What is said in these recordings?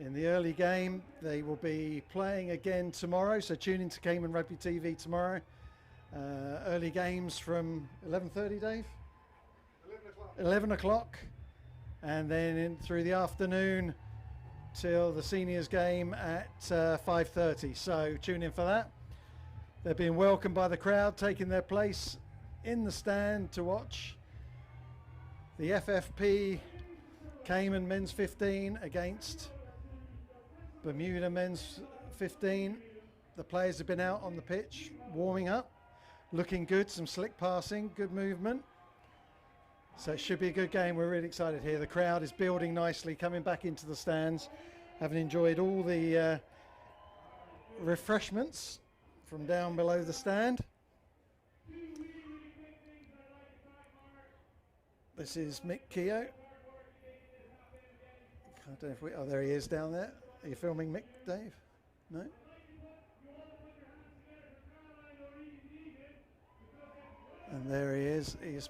in the early game. They will be playing again tomorrow, so tune into Cayman Rugby TV tomorrow. Early games from 11:30, Dave? 11 o'clock. 11 o'clock. And then through the afternoon till the seniors game at 5:30. So tune in for that. They're being welcomed by the crowd, taking their place in the stand to watch the FFP Cayman men's 15 against Bermuda men's 15. The players have been out on the pitch warming up, looking good, some slick passing, good movement. So it should be a good game. We're really excited here. The crowd is building nicely, coming back into the stands, having enjoyed all the refreshments from down below the stand. This is Mick Keogh. I don't know if oh, there he is down there. Are you filming Mick, Dave? No? And there he is. He's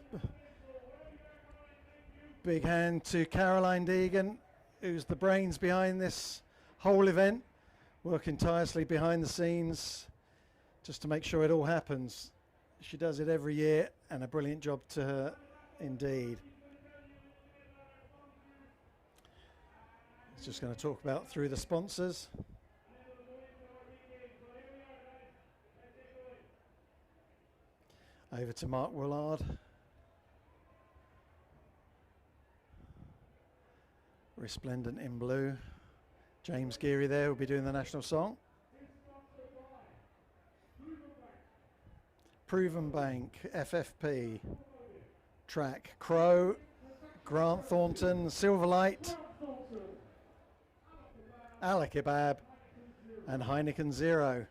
big hand to Caroline Deegan, who's the brains behind this whole event, working tirelessly behind the scenes just to make sure it all happens. She does it every year, and a brilliant job to her indeed. It's just going to talk about through the sponsors. Over to Mark Willard. Resplendent in blue. James Geary there will be doing the national song. Proven Bank, FFP, Track, Crow, Grant Thornton, Silverlight, Al Kebab, and Heineken Zero.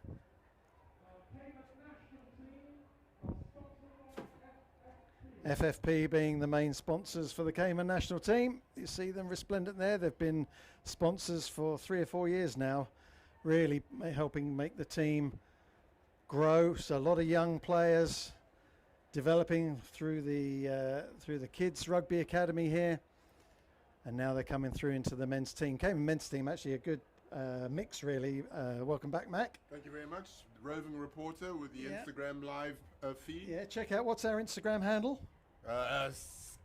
FFP being the main sponsors for the Cayman national team. You see them resplendent there. They've been sponsors for 3 or 4 years now, really helping make the team grow. So a lot of young players developing through the kids rugby academy here, and now they're coming through into the men's team. Cayman men's team, actually a good mix really. Welcome back, Mac. Thank you very much. Roving reporter with the Instagram live feed. Yeah, check out, what's our Instagram handle?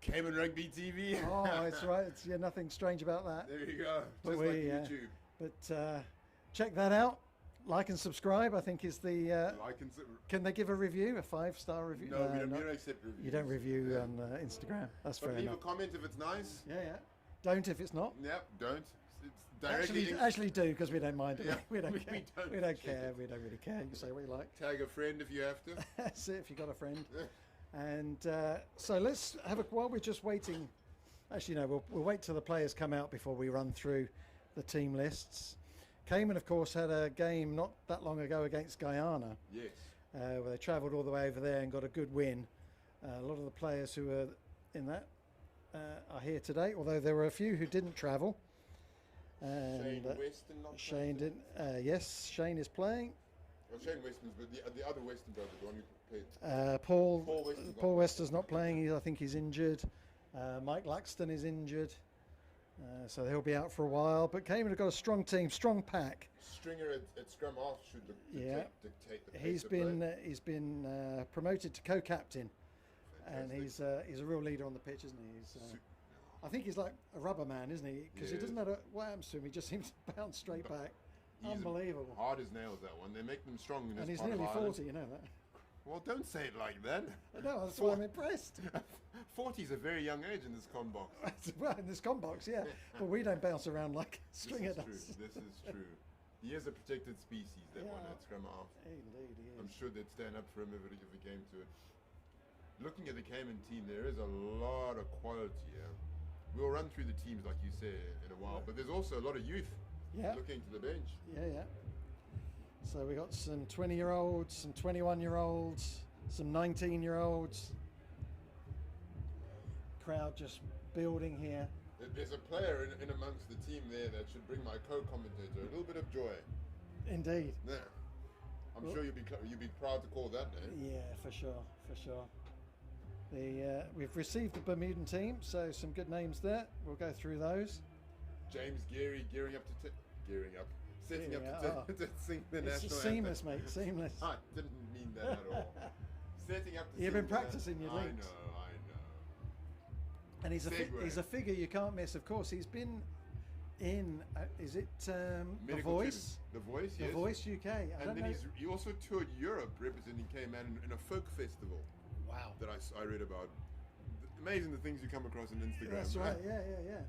Cayman Rugby TV. Oh, that's right. It's, nothing strange about that. There you go. Just like YouTube. But check that out. Like and subscribe, I think is the... can they give a review, a 5-star review? No, we don't accept reviews. You don't review on Instagram. That's fair enough. Leave a comment if it's nice. Yeah. Don't if it's not. Yep, don't. It's directly actually do, because we don't mind it. Yeah, we don't care. We don't care. We don't really care. You can say what you like. Tag a friend if you have to. That's it, if you got a friend. And so let's have a... While we're just waiting... Actually, no, we'll wait till the players come out before we run through the team lists. Cayman, of course, had a game not that long ago against Guyana. Yes. Where they travelled all the way over there and got a good win. A lot of the players who were in that are here today, although there were a few who didn't travel. And Shane Weston not Shane didn't. Yes, Shane is playing. Well, Shane Weston's, but the other Weston brother, the one who played. Paul Weston's not playing. I think he's injured. Mike Laxton is injured. So he'll be out for a while. But Cayman have got a strong team, strong pack. Stringer at scrum half should dictate the pace. He's been promoted to co-captain, and he's a real leader on the pitch, isn't he? I think he's like a rubber man, isn't he? Because it doesn't matter what happens to him, he just seems to bounce straight back. Unbelievable. Hard as nails, that one. They make them strong. And he's nearly 40, you know that. Well, don't say it like that. No, that's why I'm impressed. 40 is a very young age in this con box. Well, in this con box, yeah. But we don't bounce around like Stringer does. This is true. He is a protected species, that one at scrum half. Indeed, he is. I'm sure they'd stand up for him if it came to it. Looking at the Cayman team, there is a lot of quality here. We'll run through the teams, like you said, in a while. But there's also a lot of youth looking to the bench. Yeah. So we got some 20-year-olds, some 21-year-olds, some 19-year-olds. Crowd just building here. There's a player in amongst the team there that should bring my co-commentator a little bit of joy. Indeed. Yeah. I'm sure you'd be proud to call that name. Yeah, for sure. We've received the Bermudan team, so some good names there. We'll go through those. James Geary setting up to sing the national anthem. Seamless, mate, seamless. I didn't mean that at all. Setting up to You've sing been practicing your links. I know. And he's a figure you can't miss. Of course, he's been in. Is it The Voice? The Voice, yes. The Voice UK. And then he also toured Europe representing Cayman in a folk festival. Wow. That I read about. Amazing the things you come across on Instagram. That's right. Yeah.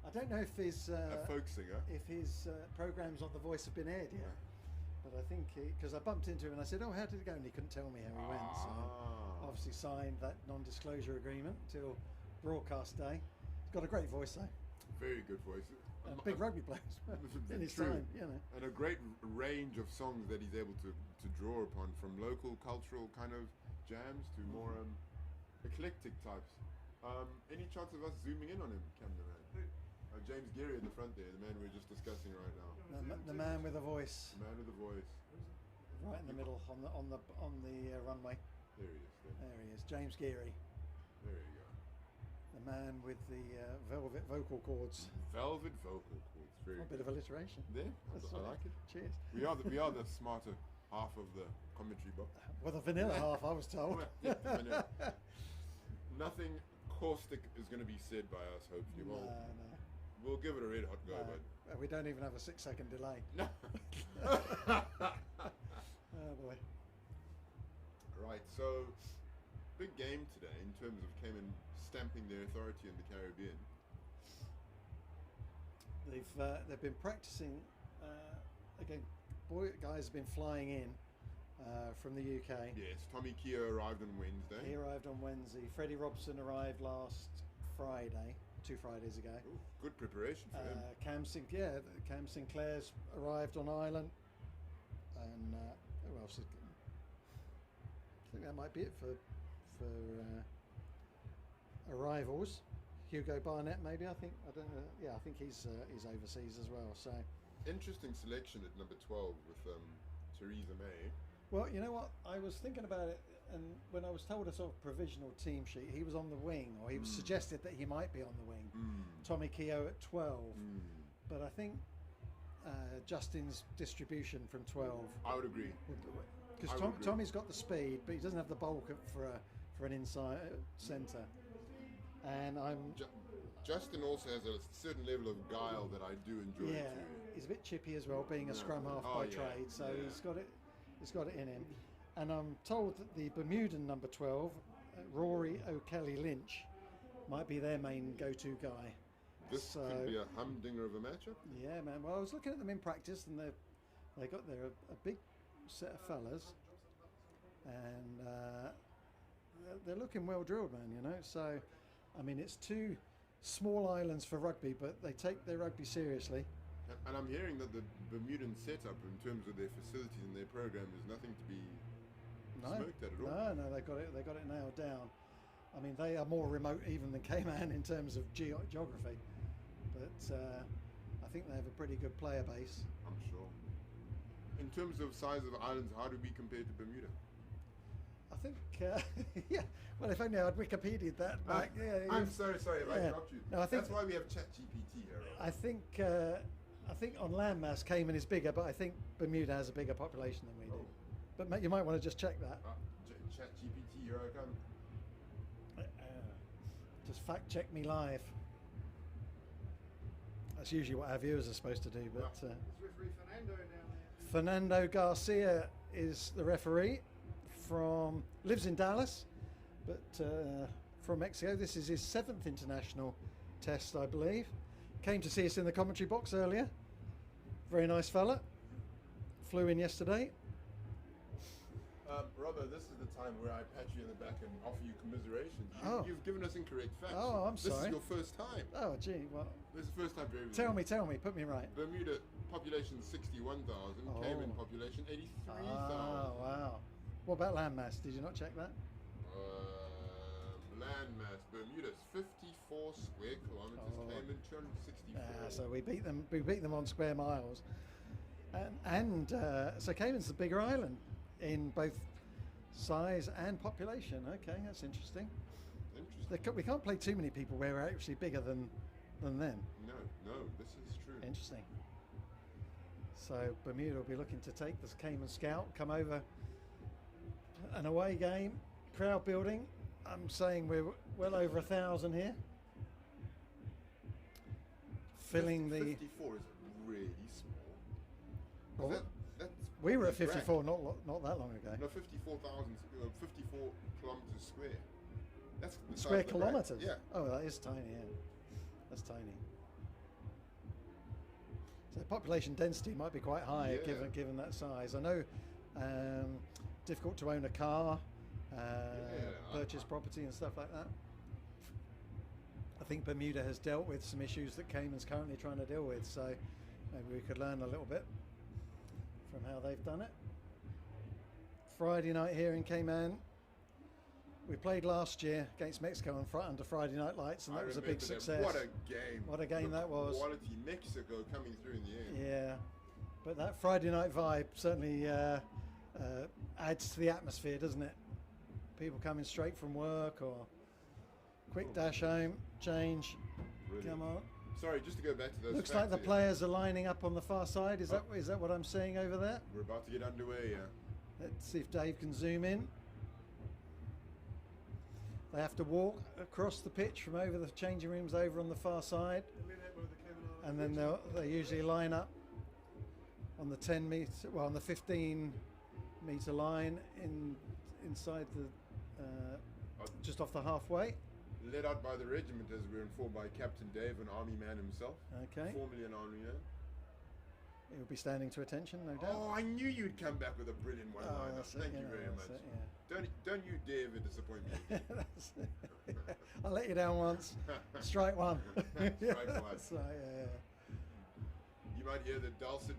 I don't know if his a folk singer. If his programs on The Voice have been aired yet. But I think because I bumped into him and I said, "Oh, how did it go?" And he couldn't tell me how he went. So obviously signed that non-disclosure agreement till broadcast day. He's got a great voice though. Very good voice. Big rugby players in his time, you know. And a great range of songs that he's able to draw upon, from local cultural kind of jams to more eclectic types. Any chance of us zooming in on him, cameraman? James Geary in the front there, the man we're just discussing right now. The man with a voice. The man with a voice. Right in the middle, on the runway. There he is. There he is, James Geary. There you go. The man with the velvet vocal cords. Velvet vocal cords. A bit of alliteration. There, I like it. Cheers. We are the smarter half of the commentary box. Well, the vanilla half, I was told. Yeah, vanilla. Nothing caustic is going to be said by us, hopefully. No. We'll give it a red hot go, but we don't even have a 6-second delay. No. Oh boy. Right, so big game today in terms of Cayman stamping their authority in the Caribbean. They've been practicing again. Guys have been flying in from the UK. Yes, Tommy Keogh arrived on Wednesday. He arrived on Wednesday. Freddie Robson arrived last Friday. 2 Fridays ago. Ooh, good preparation for him. Cam Sinclair's arrived on Ireland, and who else? I think that might be it for arrivals. Hugo Barnett, maybe. I don't know. Yeah, I think he's overseas as well. So interesting selection at number 12 with Theresa May. Well, you know what? I was thinking about it. And when I was told a sort of provisional team sheet, he was on the wing, or he was suggested that he might be on the wing. Tommy Keogh at 12. But I think Justin's distribution from 12. I would agree. Because Tommy's got the speed, but he doesn't have the bulk for an inside centre. And Justin also has a certain level of guile that I do enjoy. Yeah, he's a bit chippy as well, being a scrum half by trade. So he's got it in him. And I'm told that the Bermudan number 12, Rory O'Kelly Lynch, might be their main go-to guy. This could be a humdinger of a matchup. Yeah, man. Well, I was looking at them in practice, and they're a big set of fellas, and they're looking well drilled, man. You know. So, I mean, it's 2 small islands for rugby, but they take their rugby seriously. And I'm hearing that the Bermudan setup, in terms of their facilities and their program, is nothing to be smoked at all. No, they got it nailed down. I mean, they are more remote even than Cayman in terms of geography, but I think they have a pretty good player base. I'm sure. In terms of size of islands, how do we compare to Bermuda? I think, yeah. Well, if only I'd Wikipedia'd that back. I'm so sorry if I dropped you. No, I think that's why we have ChatGPT here. Right? I think on landmass Cayman is bigger, but I think Bermuda has a bigger population than we do. But you might want to just check that. ChatGPT, here I come. Just fact check me live. That's usually what our viewers are supposed to do. But it's referee Fernando down there. Fernando Garcia is the referee. Lives in Dallas, but from Mexico. This is his 7th international test, I believe. Came to see us in the commentary box earlier. Very nice fella. Flew in yesterday. Robert, this is the time where I pat you in the back and offer you commiserations. You've given us incorrect facts. Oh, I'm sorry. This is your first time. Oh, gee, well. This is the first time for everything. Tell me, put me right. Bermuda population 61,000, Cayman population 83,000. Oh, wow. What about landmass? Did you not check that? Landmass, Bermuda's 54 square kilometers, Cayman 264. So we beat them on square miles. And so Cayman's the bigger island in both size and population. Okay, that's interesting. We can't play too many people where we're actually bigger than them. No. No, this is true. Interesting. So Bermuda will be looking to take this Cayman Scout, come over an away game, crowd building. I'm saying we're well over 1,000 here. Filling 54 is really small. Well, That's we were at grand. 54 not that long ago. No, 54,000, 54 kilometers square. That's the size Square of the grand. kilometres? Yeah. Oh, that is tiny, yeah. That's tiny. So population density might be quite high given that size. I know difficult to own a car, purchase property and stuff like that. I think Bermuda has dealt with some issues that Cayman's currently trying to deal with, so maybe we could learn a little bit from how they've done it. Friday night here in Cayman. We played last year against Mexico under Friday night lights, and that was a big success. What a game! What a game that was! Quality Mexico coming through in the end. Yeah, but that Friday night vibe certainly adds to the atmosphere, doesn't it? People coming straight from work or quick dash home, change. Brilliant. Come on. Sorry, just to go back to those. Looks like the here. players are lining up on the far side. Is that what I'm seeing over there? We're about to get underway. Yeah. Let's see if Dave can zoom in. They have to walk across the pitch from over the changing rooms over on the far side, and then they usually line up on the 10 meter, well, on the 15 meter line inside the just off the halfway. Led out by the regiment, as we're informed by Captain Dave, an army man himself. Okay. Formerly an army man. He'll be standing to attention, no doubt. Oh, I knew you'd come back with a brilliant one-liner. Thank you very much. It, yeah. Don't you dare ever disappoint me. I'll let you down once. Strike one. Strike one. That's right, yeah. You might hear the dulcet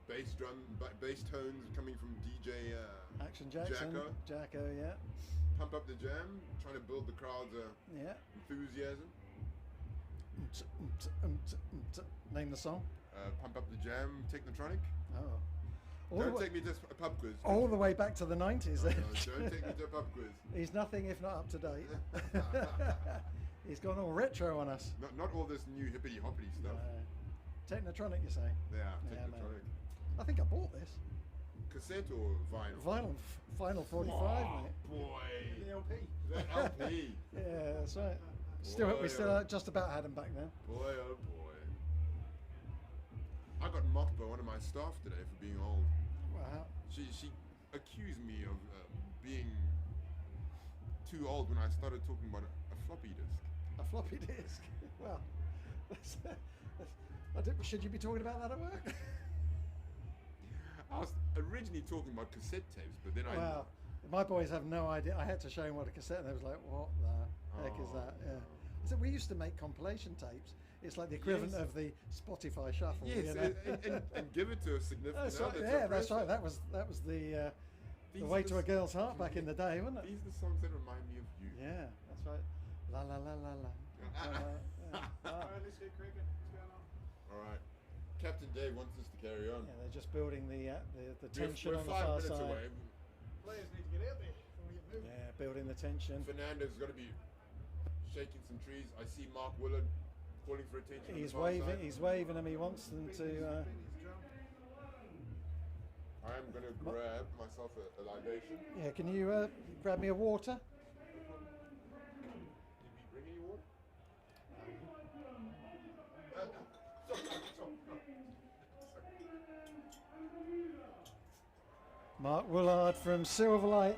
bass tones coming from DJ Action Jackson. Jacko, yeah. Pump up the jam, trying to build the crowd's enthusiasm. Name the song. Pump up the jam, Technotronic. Oh. Don't take me to a pub quiz. All the way back to the 90s. No, don't take me to a pub quiz. He's nothing if not up to date. He's gone all retro on us. Not all this new hippity hoppity stuff. Technotronic, you say? Yeah, Technotronic. I think I bought this. Cassette or vinyl? Vinyl 45, oh, mate. Boy. The LP. That LP. Yeah, that's right. We still just about had them back then. Boy, oh boy. I got mocked by one of my staff today for being old. Wow. She accused me of being too old when I started talking about a floppy disk. A floppy disk? Well, should you be talking about that at work? I was originally talking about cassette tapes, but then Wow. My boys have no idea. I had to show them what a cassette, and they was like, what the heck is that? Yeah. So we used to make compilation tapes. It's like the equivalent of the Spotify shuffle. Yes, you know? and give it to a significant That's other. right. Yeah, that's right. That was the way to a girl's heart back in the day, wasn't it? These are the songs that remind me of you. Yeah, that's right. La la la la la. Alright, let's get cracking. What's going on? All right. Captain Dave wants us to carry on. Yeah, they're just building the tension We're on the 5 far minutes side. away. Players need to get out there before we get moving. Yeah, building the tension. Fernando's got to be shaking some trees. I see Mark Willard calling for attention. He's on the far waving. side. He's waving them. He wants them to. I'm going to grab myself a libation. Yeah, can you grab me a water? Did we bring any water? Mark Willard from Silverlight,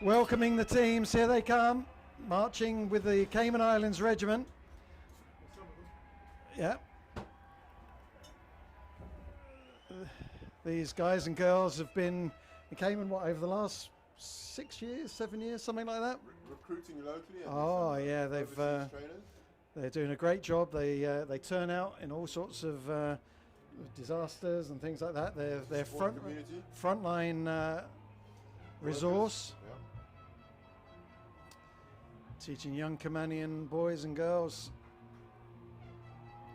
welcoming the teams. Here they come, marching with the Cayman Islands Regiment. Yeah. These guys and girls have been in Cayman, over the last 6 years, 7 years, something like that? Recruiting locally. And Oh, yeah, they've trainers. they're doing a great job. They turn out in all sorts of disasters and things like that. They're Support the community. frontline resource, Yeah. teaching young Caymanian boys and girls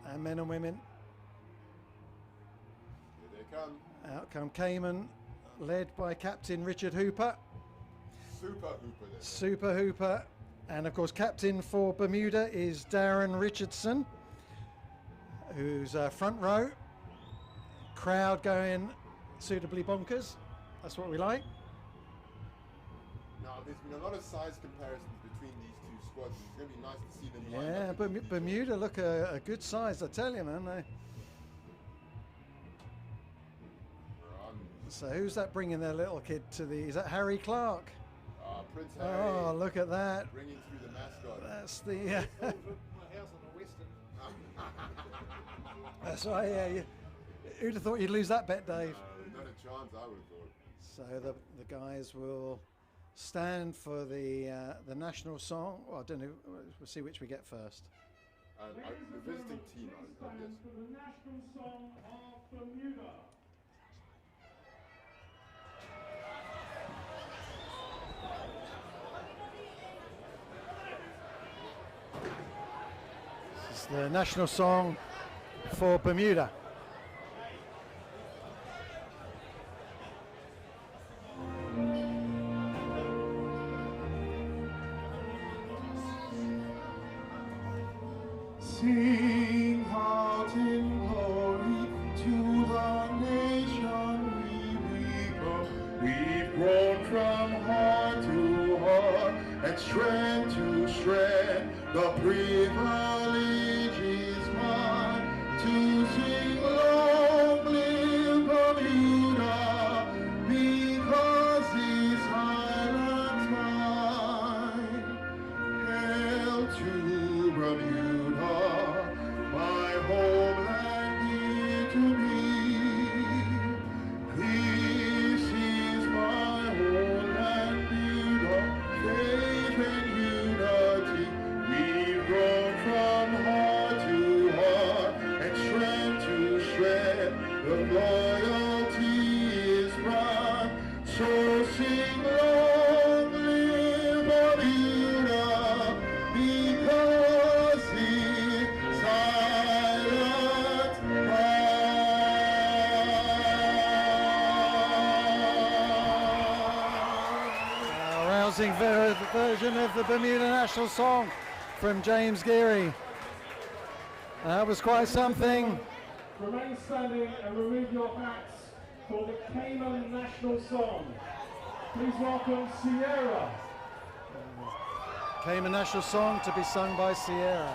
and men and women. Here they come. Out come Cayman, led by Captain Richard Hooper. Super Hooper then. Super Hooper, And of course, captain for Bermuda is Darren Richardson, who's front row. Crowd going suitably bonkers. That's what we like. Now, there's been a lot of size comparisons between these two squads. It's going to be nice to see them. Yeah, Bermuda look a good size, I tell you, man. So who's that bringing their little kid to the... Is that Harry Clark? Prince Harry. Oh, look at that. Bringing through the mascot. That's the... My house on the Western. That's right, yeah. Who'd have thought you'd lose that bet, Dave? Not a chance, I would have thought. So the guys will stand for the national song. Well, I don't know. We'll see which we get first. The visiting team, I guess. For the national song of Bermuda. This is the national song for Bermuda. Sing out in glory to the nation we become. We've grown from heart to heart and strength to strength. The privilege is mine to sing long live Bermuda, because this island's mine. Hail to Bermuda, my homeland dear to me. This is my homeland, Bermuda, faith and unity. We've grown from heart to heart and strength to strength. The loyalty is mine, so sing long live Bermuda, because it's silent A rousing version of the Bermuda national song from James Geary. That was quite something. Remain standing and remove your hats for the Cayman national song. Please welcome Sierra. Cayman national song to be sung by Sierra.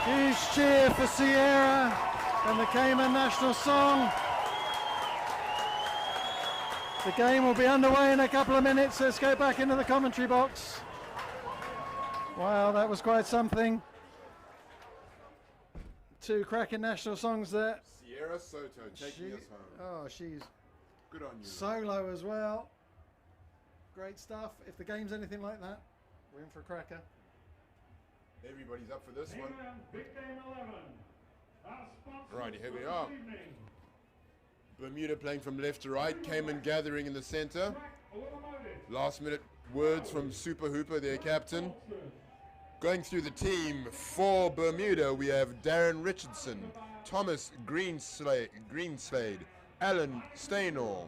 Huge cheer for Sierra and the Cayman national song. The game will be underway in a couple of minutes. Let's go back into the commentary box. Wow, that was quite something. Two cracking national songs there. Sierra Soto taking us home. Oh, she's Good on you. solo as well. Great stuff. If the game's anything like that, we're in for a cracker. Everybody's up for this one. Cayman Big Game 11. Our sponsors Righty, here we for are. this evening. Bermuda playing from left to right. Cayman gathering in the center. Last minute words from Super Hooper, their captain. Going through the team for Bermuda, we have Darren Richardson, Thomas Greenslade, Alan Stainor.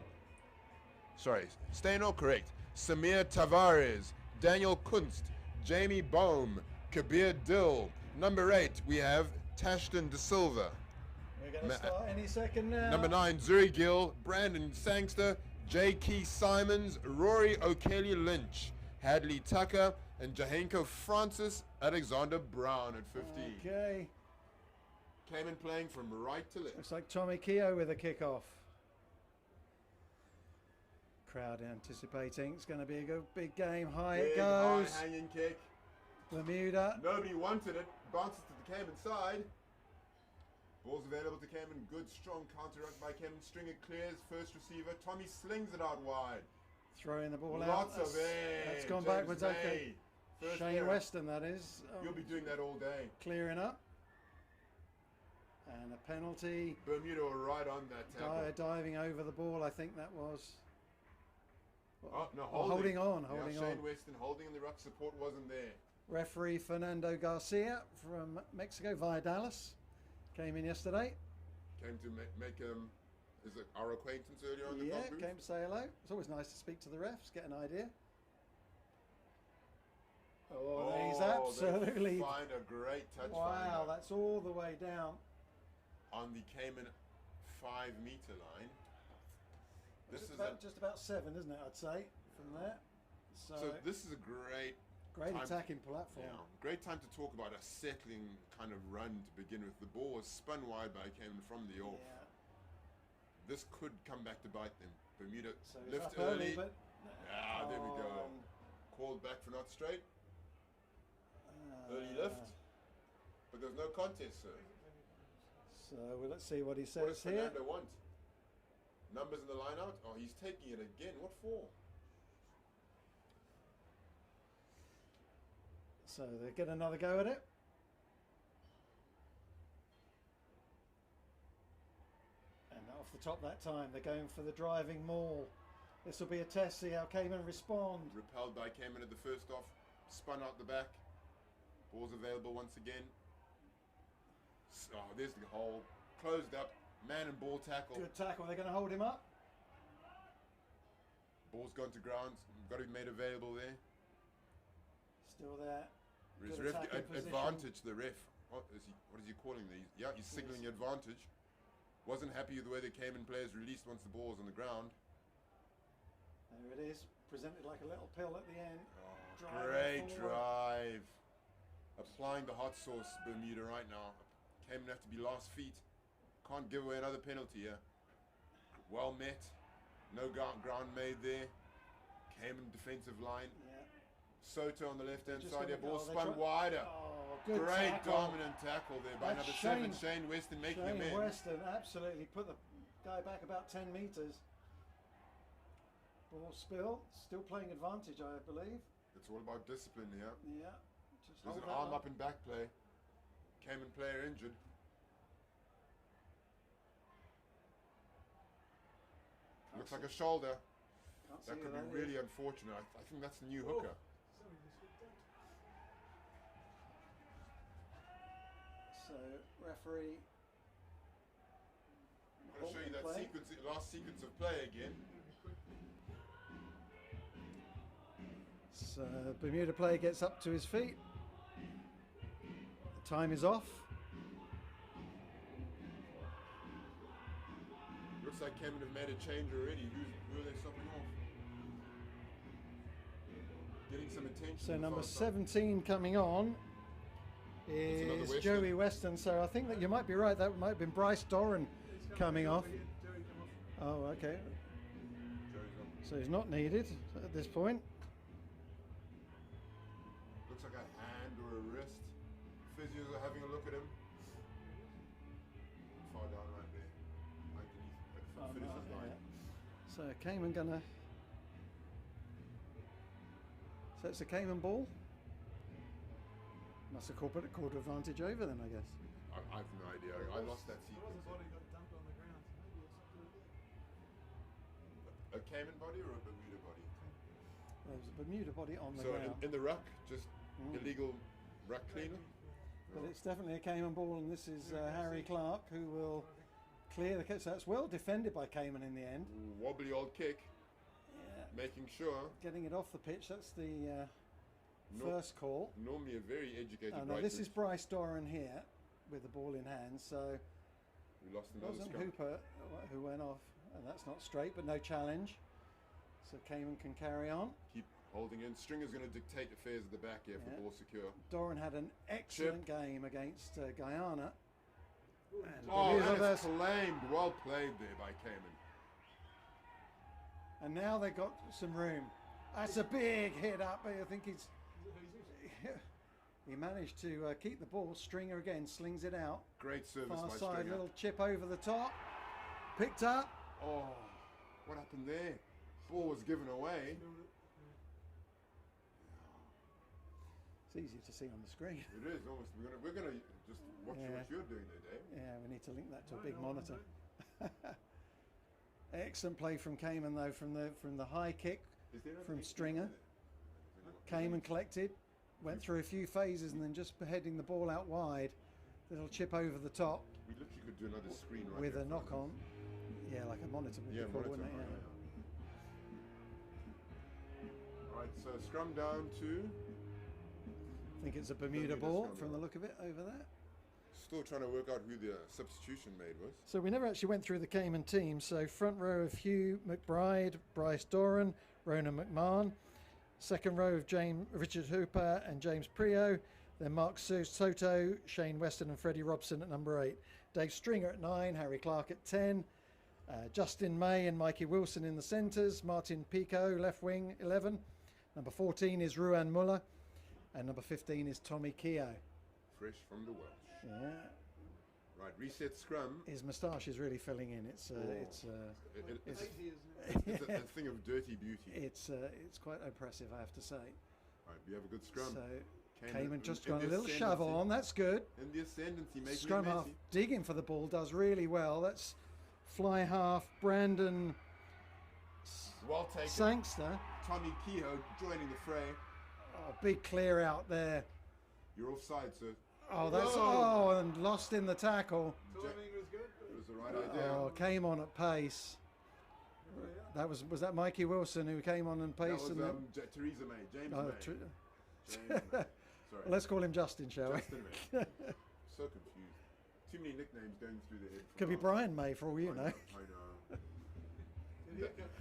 Stainor, correct. Samir Tavares, Daniel Kunst, Jamie Bohm, Kabir Dill. Number 8, we have Tashton De Silva. We're going to start any second now. Number 9, Zuri Gill, Brandon Sangster, J. Key Simons, Rory O'Kelly Lynch, Hadley Tucker, and Jahenko Francis Alexander Brown at 15. Okay. Cayman playing from right to left. Looks like Tommy Keogh with a kick-off. Crowd anticipating. It's going to be a good big game. High Big, it goes. high hanging kick. Bermuda. Nobody wanted it. Bounces to the Cayman side. Ball's available to Cayman. Good, strong counteract by Cayman. Stringer clears. First receiver. Tommy slings it out wide. Throwing the ball out. Lots of it. That's gone James backwards. May. Okay. First Shane error. Weston, that is. You'll be doing that all day. Clearing up. And a penalty. Bermuda were right on that tackle. Diving over the ball, I think that was. Oh, no, holding on. Shane Weston holding in the ruck. Support wasn't there. Referee Fernando Garcia from Mexico via Dallas came in yesterday. Came to make is it our acquaintance earlier on the Yeah, booth? came to say hello. It's always nice to speak to the refs, get an idea. Oh, he's absolutely. They find a great touch. Wow, that's all the way down. On the Cayman 5-meter line. This is just about 7, isn't it? I'd say from there. So this is a great attacking platform. Yeah, great time to talk about a settling kind of run to begin with. The ball was spun wide by Cayman from the off. Yeah. This could come back to bite them. Bermuda So lift up early, early. but There we go. Called back for not straight. Early lift. But there's no contest, sir. So let's see what he What says does here. Fernando want? Numbers in the line out? Oh, he's taking it again. What for? So they get another go at it. And off the top that time, they're going for the driving maul. This will be a test, see how Cayman respond. Repelled by Cayman at the first off. Spun out the back. Ball's available once again. Oh, there's the hole. Closed up. Man and ball tackle. Good tackle. They're going to hold him up. Ball's gone to ground. Got to be made available there. Still there. His Good ref, attacking position. advantage, the ref. What is he calling these? Yeah, he's signaling advantage. Wasn't happy with the way the Cayman players released once the ball was on the ground. There it is. Presented like a little pill at the end. Oh, great drive. Applying the hot sauce, Bermuda, right now. Cayman have to be last feet. Can't give away another penalty here. Well met. No ground made there. Cayman defensive line. Yeah. Soto on the left-hand Just side here. gonna Ball go, spun wider. Oh, good Great tackle. dominant tackle there by That's number 7, Shane Weston, making him in. Weston absolutely put the guy back about 10 metres. Ball spill. Still playing advantage, I believe. It's all about discipline here. Yeah. Just There's hold an that arm one. up and back play. Cayman player injured. Looks like a shoulder. Can't That see could who be that really is. unfortunate. I think that's the new hooker. So referee. I'm going to show you that play. last sequence of play again. So Bermuda player gets up to his feet. The time is off. Looks like Cayman have made a change already. Who are they stopping off? Getting some attention. So in the number far side. 17 coming on another is Weston. Joey Weston. So I think that you might be right. That might have been Bryce Doran coming off. Oh, okay. Joey's on. So he's not needed at this point. Looks like a hand or a wrist. Physios are having a look at him. Far down right there. Underneath. Finishes line. So Cayman gonna. So it's a Cayman ball. Must have called advantage over then, I guess. I have no idea. I lost that sequence. A Cayman body or a Bermuda body? There's a Bermuda body on the so ground. in the ruck, just illegal ruck cleaner? But it's definitely a Cayman ball, and this is Harry Clark who will clear the kick. So that's well defended by Cayman in the end. Wobbly old kick. Yeah. Making sure. Getting it off the pitch. That's the first call. Normally a very educated no, this is Bryce Doran here with the ball in hand. So we lost it wasn't Hooper who went off, and that's not straight, but no challenge. So Cayman can carry on. Keep holding in. Stringer's going to dictate affairs at the back here for ball secure. Doran had an excellent game against Guyana. And that's claimed. Well played there by Cayman. And now they've got some room. That's a big hit up. I think he managed to keep the ball. Stringer again slings it out. Great service Far by side, Stringer. Little chip over the top. Picked up. Oh, what happened there? Ball was given away. It's easy to see on the screen. It is almost. We're gonna just watch what you're doing there, Dave. Yeah, we need to link that to a big monitor. Excellent play from Cayman though, from the high kick from Stringer. Cayman collected, went through a few phases, and then just heading the ball out wide. Little chip over the top. We literally could do another screen right with a knock on. Yeah, like a monitor would be cool, wouldn't it? Yeah. Alright, so scrum down to. I think it's a Bermuda ball from the look of it over there. Still trying to work out who the substitution made was. So we never actually went through the Cayman team. So front row of Hugh McBride, Bryce Doran, Ronan McMahon. Second row of Richard Hooper and James Prio. Then Mark Soto, Shane Weston and Freddie Robson at number 8. Dave Stringer at 9, Harry Clark at 10. Justin May and Mikey Wilson in the centres. Martin Pico, left wing, 11. Number 14 is Ruan Muller. And number 15 is Tommy Keogh. Fresh from the Welsh. Yeah. Right, reset scrum. His moustache is really filling in. It's a thing of dirty beauty. It's quite impressive, I have to say. Right, we have a good scrum. So Cayman just got a little shovel on. That's good. In the ascendancy, making scrum half digging for the ball does really well. That's fly half Brandon well taken. Sangster. Tommy Keogh joining the fray. Oh, big clear out there. You're offside, sir. Oh, that's and lost in the tackle. Timing was good. It was the right idea. Oh, came on at pace. That was that Mikey Wilson who came on and paced? That was Theresa May, James May. James May. Sorry. Well, let's call him Justin, shall we? Justin May. So confused. Too many nicknames going through the head. Could be Brian May for all you know. I know.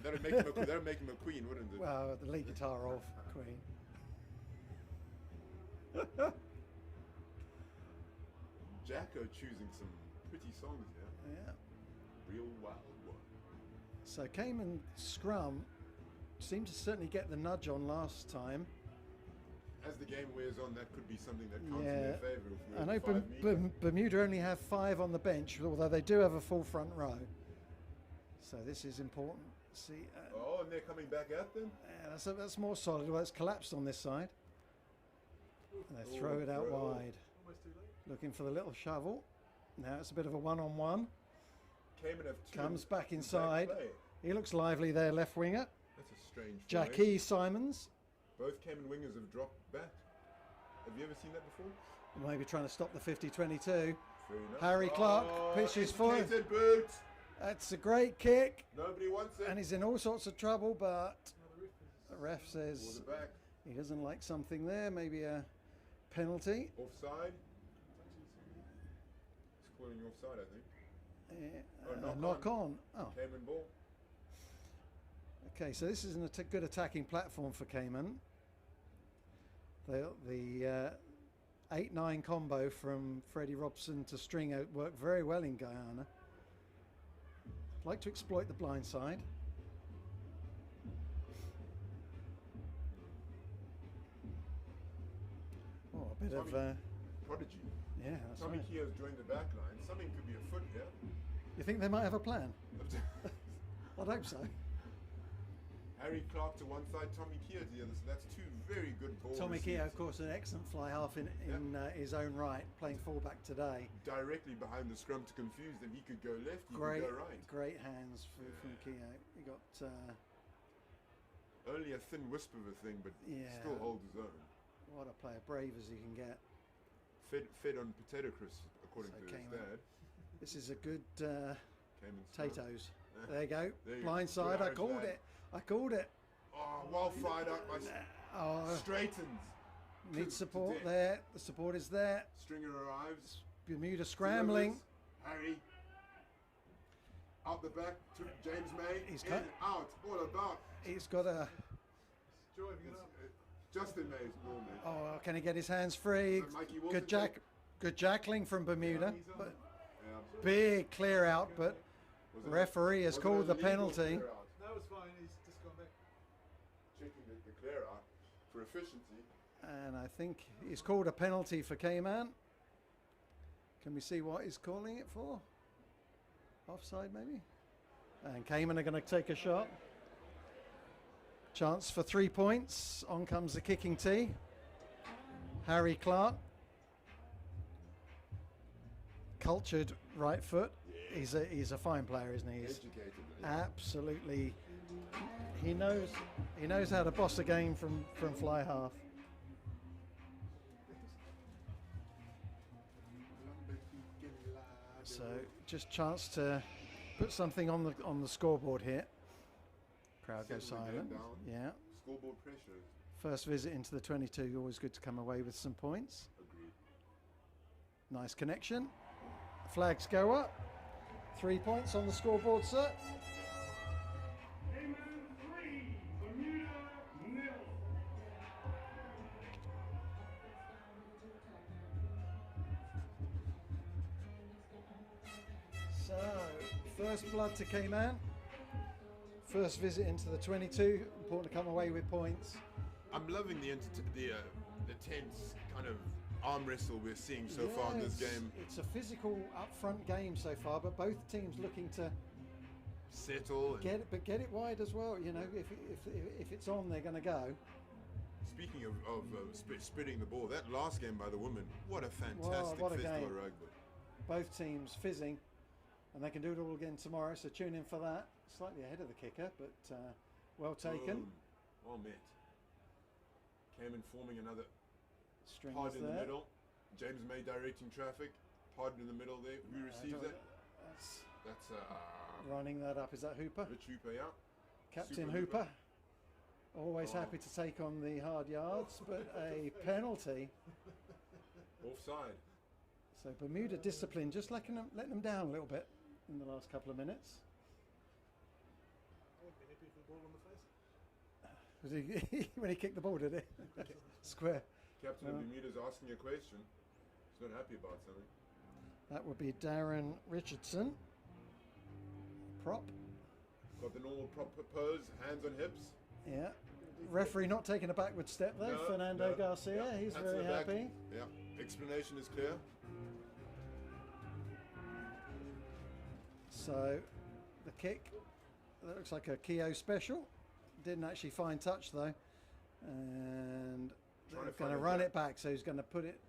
That'd make him a queen, wouldn't it? Well, the lead guitar of Queen. Jacko choosing some pretty songs here. Yeah. Real wild one. So Cayman scrum seemed to certainly get the nudge on last time. As the game wears on, that could be something that counts in their favour. I know Bermuda only have 5 on the bench, although they do have a full front row. So this is important. See. And they're coming back at them. Yeah, that's more solid. Well, it's collapsed on this side. And they throw it out wide. Looking for the little shovel. Now it's a bit of a one-on-one. Cayman have 2. Comes back inside. He looks lively there, left winger. That's a strange Jackie Simons. Both Cayman wingers have dropped back. Have you ever seen that before? Maybe trying to stop the 50-22. Fair enough. Harry Clark pitches forward. Boot. That's a great kick. Nobody wants it. And he's in all sorts of trouble, but the ref says he doesn't like something there. Maybe a penalty. Offside. He's calling you offside, I think. Knock on. Oh. Cayman ball. Okay, so this isn't a good attacking platform for Cayman. The 8-9 combo from Freddie Robson to Stringer worked very well in Guyana. Like to exploit the blind side. Oh, a bit of prodigy. Yeah, that's Tommy right. Keogh's joined the back line. Something could be afoot here. You think they might have a plan? I'd hope so. Harry Clark to one side, Tommy Keogh to the other. So that's 2 very good balls. Tommy received. Keogh, of course, an excellent fly half in his own right, playing fullback today. Directly behind the scrum to confuse them. He could go left, he Great, could go right. great hands from Keogh. He got only a thin wisp of a thing, but still holds his own. What a player, brave as he can get. Fed on potato crisps, according to his Cayman. dad. This is a good Cayman style. potatoes. There you go. There you Blind go. side. I Good called Irish it. I called it. Oh, well fired up by Straightens. Needs support death. there. The support is there. Stringer arrives. Bermuda scrambling. Harry. Out the back to James May. He's in, cut. out, all about. He's got a. Joy, if you get up. Justin May's normally. Oh, can he get his hands free? So Mikey Wilson Good jackling from Bermuda. He's on. But Yeah. big clear out, but Was it- referee has was it called a the legal penalty. clear out? No, it's fine. He's just gone back. Checking the clear out for efficiency. And I think he's called a penalty for Cayman. Can we see what he's calling it for? Offside, maybe? And Cayman are going to take a shot. Chance for 3 points. On comes the kicking tee. Harry Clark. Cultured right foot. He's a fine player, isn't he? He's Educated. absolutely. He knows how to boss a game from fly half. So just chance to put something on the scoreboard here. Crowd goes Settle the game silent. down. Yeah. Scoreboard pressure. First visit into the 22. Always good to come away with some points. Agreed. Nice connection. Flags go up. 3 points on the scoreboard, sir. Cayman 3, Bermuda 0. So, first blood to Cayman. First visit into the 22. Important to come away with points. I'm loving the tense kind of arm wrestle we're seeing so far in this Yes, game. It's a physical upfront game so far, but both teams looking to Settle. And get it wide as well. You know, if it's on, they're going to go. speaking of spreading the ball, that last game by the women, what a fantastic what a festival game. of rugby. Both teams fizzing, and they can do it all again tomorrow. So tune in for that. Slightly ahead of the kicker, but well taken. Well met. Cayman forming another String pod is in the there. middle. James May directing traffic. Pod in the middle there. Who receives that? That's That's running that up. Is that Hooper? Rich Hooper, yeah. Captain Super Hooper. Always Oh. happy to take on the hard yards, but a penalty. Offside. So Bermuda discipline, just letting them down a little bit in the last couple of minutes. I would be happy for the ball on the face. Was he when he kicked the ball, did he? Square. Captain of Bermuda's asking a question. He's not happy about something. That would be Darren Richardson. Prop. Got the normal prop pose, hands on hips. Yeah. Referee not taking a backward step though. No, Fernando no. Garcia. Yeah, He's hands to very the back. happy. Yeah, explanation is clear. So the kick. That looks like a Keogh special. Didn't actually find touch though. And Trying they're to going to find a run gap. it back. So he's going to put it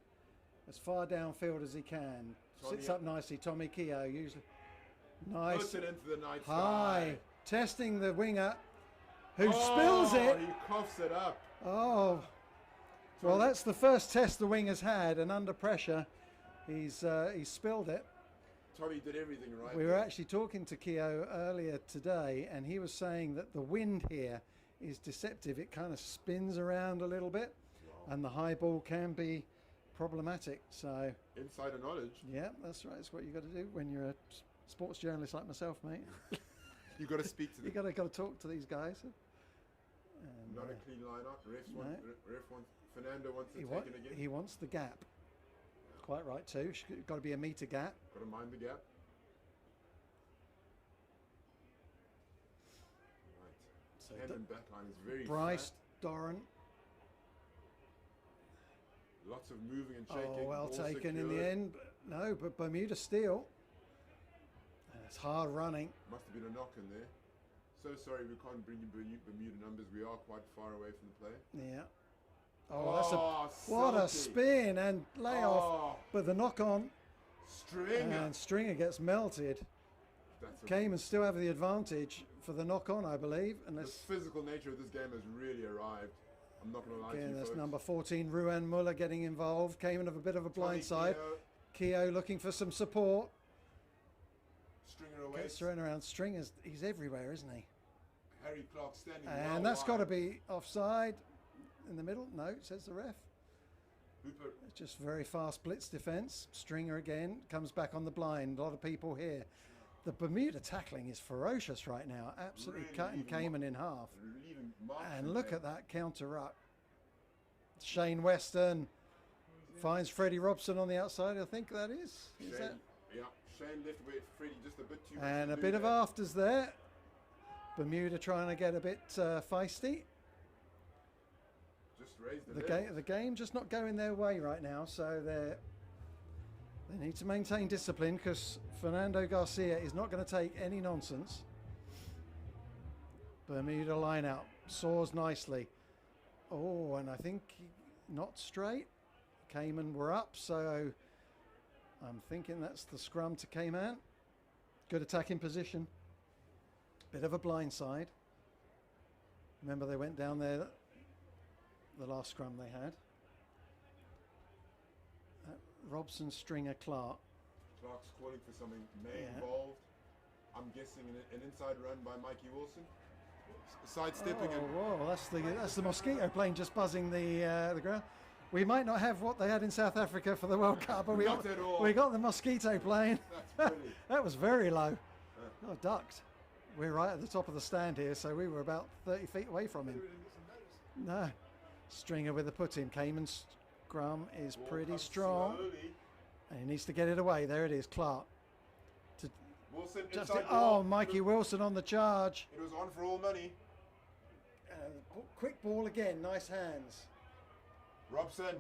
as far downfield as he can. Tommy Sits up. up nicely. Tommy Keogh usually. Nice. Puts it into the night High. sky. Testing the winger who Oh, spills it. He coughs it up. Oh. Well, that's the first test the winger's had, and under pressure, he's spilled it. Tommy did everything right. We were there. actually talking to Keogh earlier today, and he was saying that the wind here is deceptive. It kind of spins around a little bit, and the high ball can be problematic. So, Insider knowledge. yeah, that's right. That's what you got to do when you're a sports journalist like myself, mate. You got to speak to You them. got to talk to these guys. And, Not a clean lineup. No. Ref wants. Fernando wants to he, take wa- it again. he wants the gap. Quite right too. Got to be a metre gap. Got to mind the gap. Right. So Cayman backline is very Bryce flat. Doran. Lots of moving and shaking. Oh, well ball taken in secured. the end. No, but Bermuda steal. And it's hard running. Must have been a knock in there. So sorry we can't bring you Bermuda numbers. We are quite far away from the play. Yeah. Oh, what a spin and layoff, but the knock on. And Stringer gets melted. Caymans still have the advantage for the knock on, I believe. And the physical nature of this game has really arrived. I'm not going to lie to you, that's folks. number 14, Ruan Muller, getting involved. Cayman have a bit of a blind side. Keogh looking for some support. Stringer away. Gets thrown around. Stringer's, he's everywhere, isn't he? Harry Clark standing. And that's got to be offside in the middle. No, says the ref. Hooper. It's just very fast blitz defense. Stringer again comes back on the blind. A lot of people here. The Bermuda tackling is ferocious right now. Absolutely really cutting Cayman in half. And look at that counter ruck. Shane Weston finds Freddie Robson on the outside. I think that is. Shane, that? Yeah, Shane left away Freddie just a bit too much. And a bit of afters there. Bermuda trying to get a bit feisty. Just raised the game just not going their way right now, so they need to maintain discipline because Fernando Garcia is not going to take any nonsense. Bermuda line out, soars nicely. Oh, and I think not straight. Cayman were up, so I'm thinking that's the scrum to Cayman. Good attacking position. Bit of a blind side. Remember they went down there the last scrum they had. Robson, Stringer, Clark. Clark's calling for something involved. I'm guessing an inside run by Mikey Wilson. Sidestepping and whoa, that's the mosquito plane just buzzing the ground. We might not have what they had in South Africa for the World Cup, but we got the mosquito plane. That was very low. Oh, ducked. We're right at the top of the stand here, so we were about 30 feet away from him. No. Stringer with the put in. Cayman's scrum is pretty strong. Slowly. And he needs to get it away. There it is, Clark. Wilson Mikey Wilson on the charge. It was on for all money. Quick ball again, nice hands. Robson.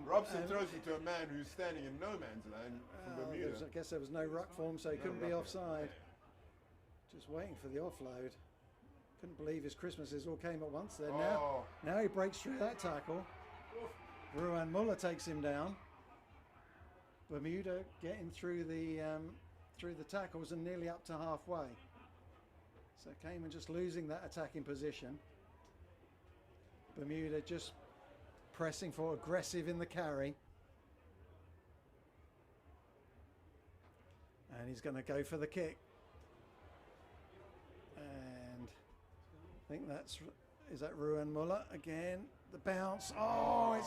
Robson throws it to a man who's standing in no man's land from Bermuda. I guess there was no ruck for him, so he couldn't be offside. Just waiting for the offload. Couldn't believe his Christmases all came at once there. Now he breaks through that tackle. Ruan Muller takes him down. Bermuda getting through the tackles and nearly up to halfway. So Cayman just losing that attacking position. Bermuda just pressing for aggressive in the carry. And he's going to go for the kick. And I think is that Ruan Muller again? The bounce. Oh,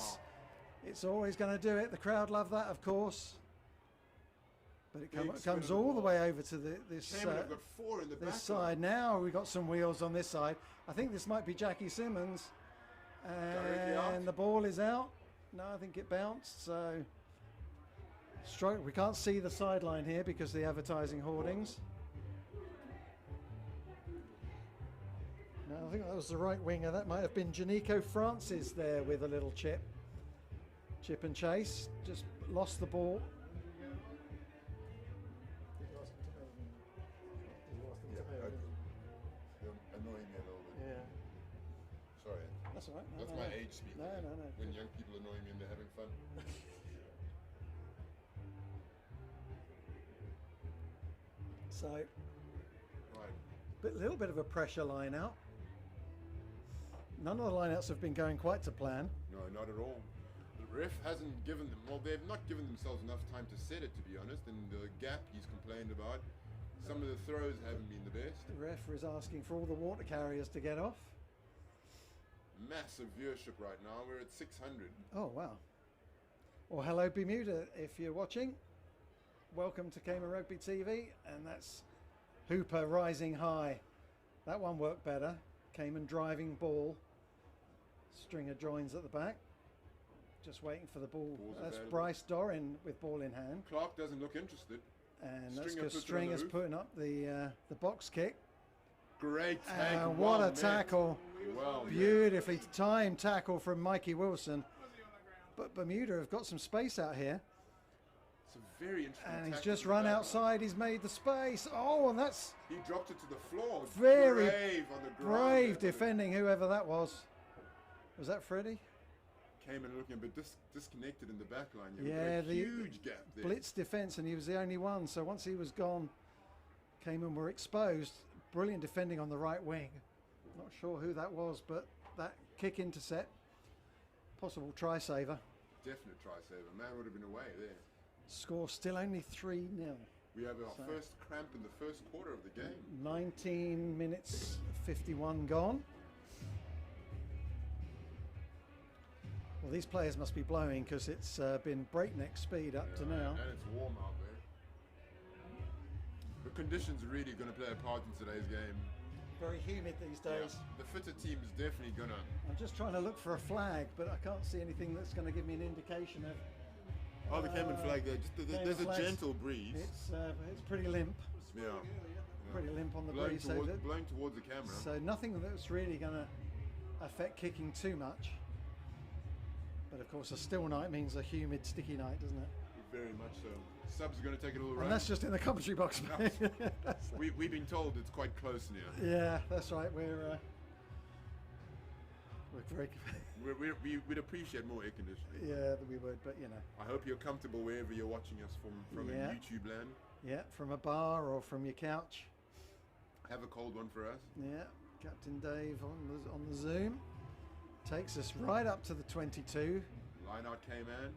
it's always going to do it. The crowd love that, of course. But it comes all the way over to this side. Now we've got some wheels on this side. I think this might be Jackie Simmons. And the ball is out. No, I think it bounced. So we can't see the sideline here because of the advertising hoardings. No, I think that was the right winger. That might have been Janico Francis there with a little chip. Chip and chase. Just lost the ball. Annoying me a little bit. Yeah. Sorry. That's all right. That's my age speaking. No. When young people annoy me and they're having fun. So, right. Little bit of a pressure line out. None of the lineouts have been going quite to plan. No, not at all. The ref hasn't given them, well, they've not given themselves enough time to set it, to be honest, and the gap he's complained about. Some of the throws haven't been the best. The ref is asking for all the water carriers to get off. Massive viewership right now. We're at 600. Oh, wow. Well, hello, Bermuda, if you're watching. Welcome to Cayman Rugby TV, and that's Hooper rising high. That one worked better. Cayman driving ball. Stringer joins at the back. Just waiting for the ball. That's available. Bryce Doran with ball in hand. Clark doesn't look interested. And that's because Stringer's putting up the box kick. Great tackle. What a tackle. Beautifully timed tackle from Mikey Wilson. But Bermuda have got some space out here. It's a very interesting And he's just run outside. He's made the space. Oh, and that's... He dropped it to the floor. Very brave defending whoever that was. Was that Freddie? Cayman are looking a bit disconnected in the back line. Yeah, the huge gap there. Blitz defence, and he was the only one. So once he was gone, Cayman were exposed. Brilliant defending on the right wing. Not sure who that was, but that kick intercept, possible try saver. Definite try saver. Man would have been away there. Score still only 3-0. We have our first cramp in the first quarter of the game. 19 minutes 51 gone. Well, these players must be blowing because it's been breakneck speed up to now. And it's warm out there. The conditions are really going to play a part in today's game. Very humid these days. Yeah, the fitter team is definitely going to... I'm just trying to look for a flag, but I can't see anything that's going to give me an indication of... Oh, the Cayman flag there. There's a gentle breeze. It's pretty limp. Yeah. Pretty limp on the blowing breeze. Blowing towards the camera. So nothing that's really going to affect kicking too much. But of course, a still night means a humid, sticky night, doesn't it? Very much so. Subs are going to take it all around. And that's just in the commentary box. We've been told it's quite close now. Yeah, that's right. We're very... We'd appreciate more air conditioning. Yeah, we would, but you know. I hope you're comfortable wherever you're watching us from in YouTube land. Yeah, from a bar or from your couch. Have a cold one for us. Yeah, Captain Dave on the Zoom. Takes us right up to the 22. Line out Cayman.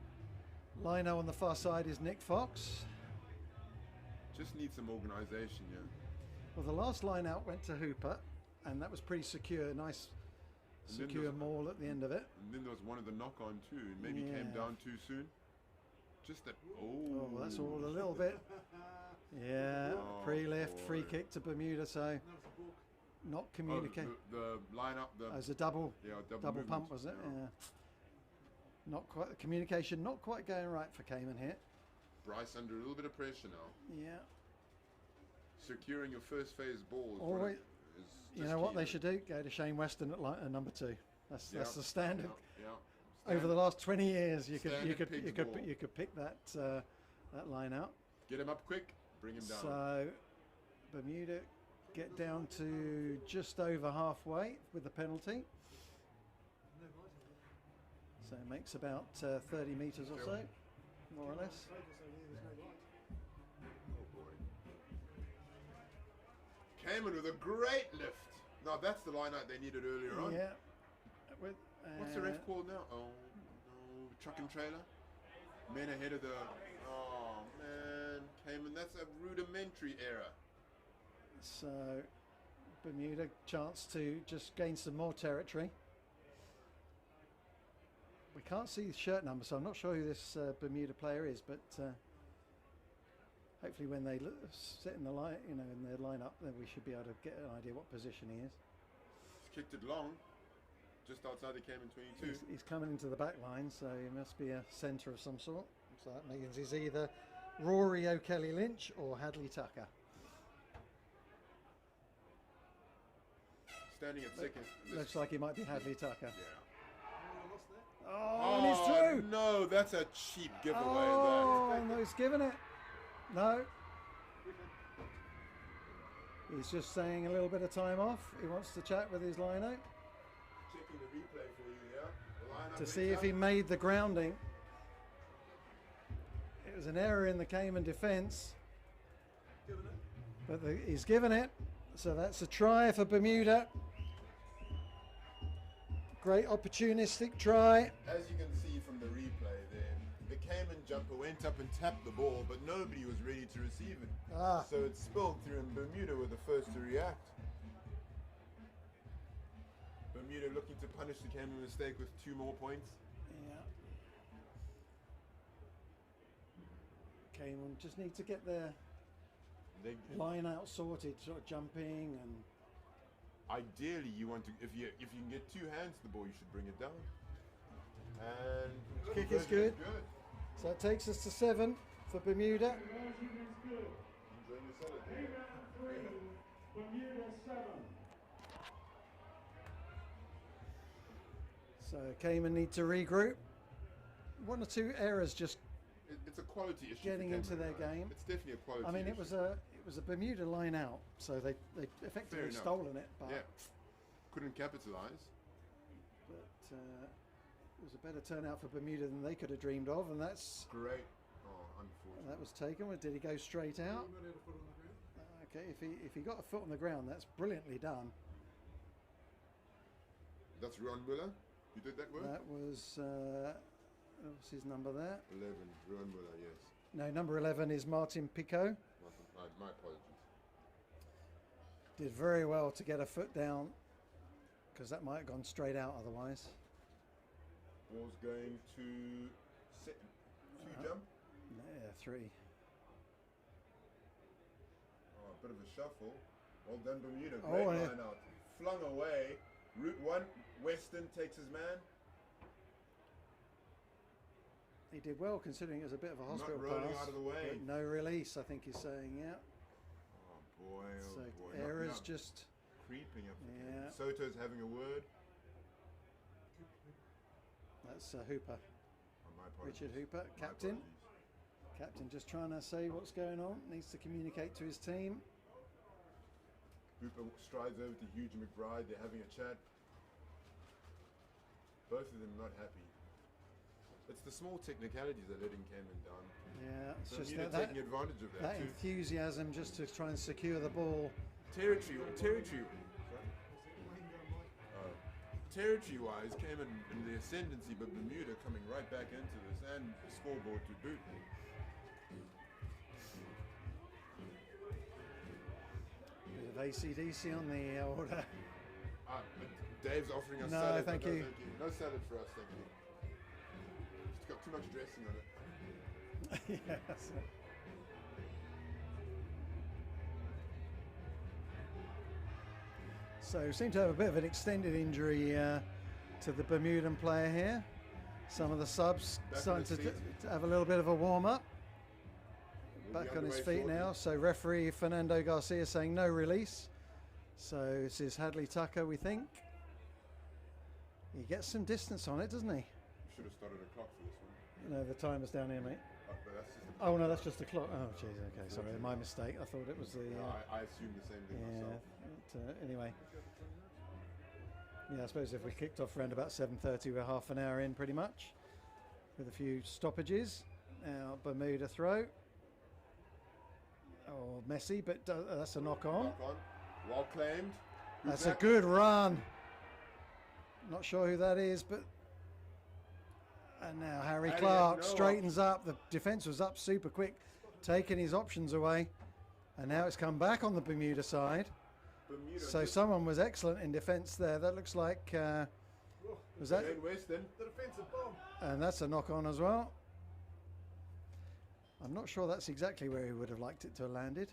Lino on the far side is Nick Fox. Just need some organisation, yeah. Well, the last line out went to Hooper, and that was pretty secure. Nice, secure maul at the end of it. And then there was one of the knock-on too. Maybe came down too soon. Just that. Oh, that's all a little bit. Yeah, pre-lift, free kick to Bermuda. So not communicate. The line up. It was a double. Yeah, double pump, was it? Yeah. Not quite the communication. Not quite going right for Cayman here. Bryce under a little bit of pressure now. Yeah. Securing your first phase ball. Always. You know what they should do? Go to Shane Weston at number 2. That's the standard. Yeah. Over the last 20 years, you could pick that that line out. Get him up quick. Bring him down. So Bermuda get down to just over halfway with the penalty. So it makes about 30 metres or so, more or less. Cayman with a great lift. Now that's the line out they needed earlier on. Yeah. What's the ref called now? Oh, no, truck and trailer. Men ahead of the... Oh, man. Cayman, that's a rudimentary error. So Bermuda chance to just gain some more territory. We can't see the shirt number, so I'm not sure who this Bermuda player is, but hopefully when they sit in the line, in their lineup, then we should be able to get an idea what position he is. He's kicked it long, just outside the Cayman 22. He's coming into the back line, so he must be a centre of some sort. So that means he's either Rory O'Kelly Lynch or Hadley Tucker. Standing at second. Looks like he might be Hadley Tucker. Yeah. Oh, and he's through! No, that's a cheap giveaway. Oh, no, he's given it. No. He's just saying a little bit of time off. He wants to chat with his lino. Checking the replay for you, yeah? To see if he made the grounding. It was an error in the Cayman defence. But he's given it. So that's a try for Bermuda. Great opportunistic try. As you can see from the replay there, the Cayman jumper went up and tapped the ball, but nobody was ready to receive it. So it spilled through, and Bermuda were the first to react. Bermuda looking to punish the Cayman mistake with 2 more points. Yeah. Cayman just need to get their line out sorted, sort of jumping and... Ideally, you want to, if you can get 2 hands to the ball, you should bring it down. And kick is good. So it takes us to 7 for Bermuda. So Cayman need to regroup. 1 or 2 errors just. It's a quality issue. Getting into their game. It's definitely a quality. I mean, issue. it was a Bermuda line out, so they effectively stolen it, but couldn't capitalize. But It was a better turnout for Bermuda than they could have dreamed of, and that's Great. Oh, unfortunate. that was taken. Did he go straight out? He might have a foot on the ground. Okay, if he got a foot on the ground, that's brilliantly done. That's Ron Muller. You did that work? That was what's his number there? 11. Ron Muller, yes. No, number 11 is Martin Pico. My apologies. Did very well to get a foot down, because that might have gone straight out otherwise. Ball's going to jump. Yeah, 3. Oh, a bit of a shuffle. Well done, Bermuda. Oh, Great yeah. line out. Flung away. Route 1, Weston takes his man. He did well considering it was a bit of a hospital Not rolling pass. out of the way. But no release, I think he's saying, yeah. Oh boy, oh So boy. errors Not just... creeping up. Yeah. Soto's having a word. That's Hooper. Oh, my apologies. Richard Hooper, My captain. apologies. Captain just trying to say what's going on. Needs to communicate to his team. Hooper strides over to Hugh McBride. They're having a chat. Both of them not happy. It's the small technicalities that are letting Cayman down. Yeah, it's So just Bermuda that taking advantage of that that too. enthusiasm just to try and secure the ball. Territory. Territory-wise, Cayman in the ascendancy, but Bermuda coming right back into this and the scoreboard to boot. Bit of ACDC on the order. But Dave's offering us No, salad. thank but you. No salad for us, thank you. It's got too much dressing on it. Yes. So seem to have a bit of an extended injury to the Bermudan player here. Some of the subs Back starting on his to have a little bit of a warm-up. We'll be Back on his underway feet shortly. now. So referee Fernando Garcia saying no release. So this is Hadley Tucker, we think. He gets some distance on it, doesn't he? We should have started a clock for this one. No, the timer's down here, mate. But that's just Oh no, that's just the clock. Oh jeez, okay, sorry, my mistake. I thought it was the. I assumed the same thing Yeah. myself. But, anyway. Yeah, I suppose if we kicked off around about 7:30, we're half an hour in, pretty much, with a few stoppages. Now Bermuda throw. Oh, messy, but that's a knock on. Knock on. Well claimed. Who's That's that? a good run. Not sure who that is, but. And now Harry Harry Clark had no straightens up. The defence was up super quick, taking his options away. And now it's come back on the Bermuda side. Bermuda So just- someone was excellent in defence there. That looks like. Was that? Jane Weston. The defensive bomb. And that's a knock on as well. I'm not sure that's exactly where he would have liked it to have landed.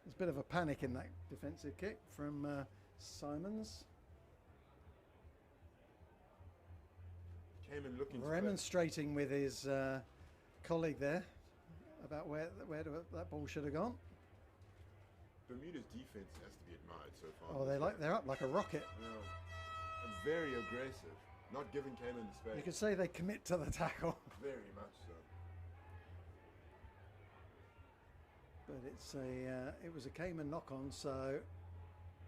There's a bit of a panic in that defensive kick from Simons. Cayman looking to Remonstrating with his colleague there about where that ball should have gone. Bermuda's defense has to be admired so far. Oh, they're up like a rocket. Yeah. And very aggressive, not giving Cayman the You space. could say they commit to the tackle, Very much so. but it was a Cayman knock on, so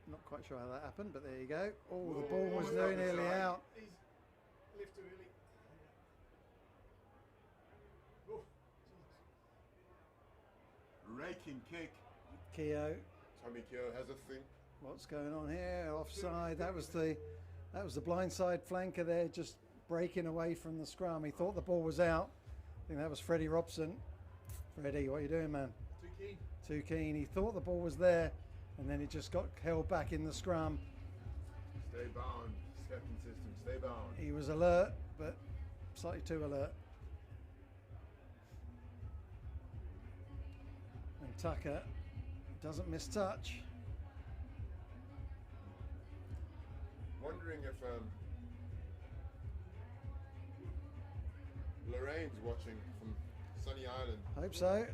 not quite sure how that happened. But there you go. Oh, the ball was Whoa, very that was nearly right. out. He's left too early. Oh, Jesus. Raking kick. Keogh, Tommy Keogh has a thing. what's going on here? Offside. That was the blindside flanker there, just breaking away from the scrum. He thought the ball was out. I think that was Freddie Robson. Freddie, what are you doing, man? Too keen. Too keen. He thought the ball was there, and then it just got held back in the scrum. Stay bound. Captain system. Stay bound. He was alert, but slightly too alert. And Tucker doesn't miss touch. Wondering if Lorraine's watching from Sunny Island. Hope so.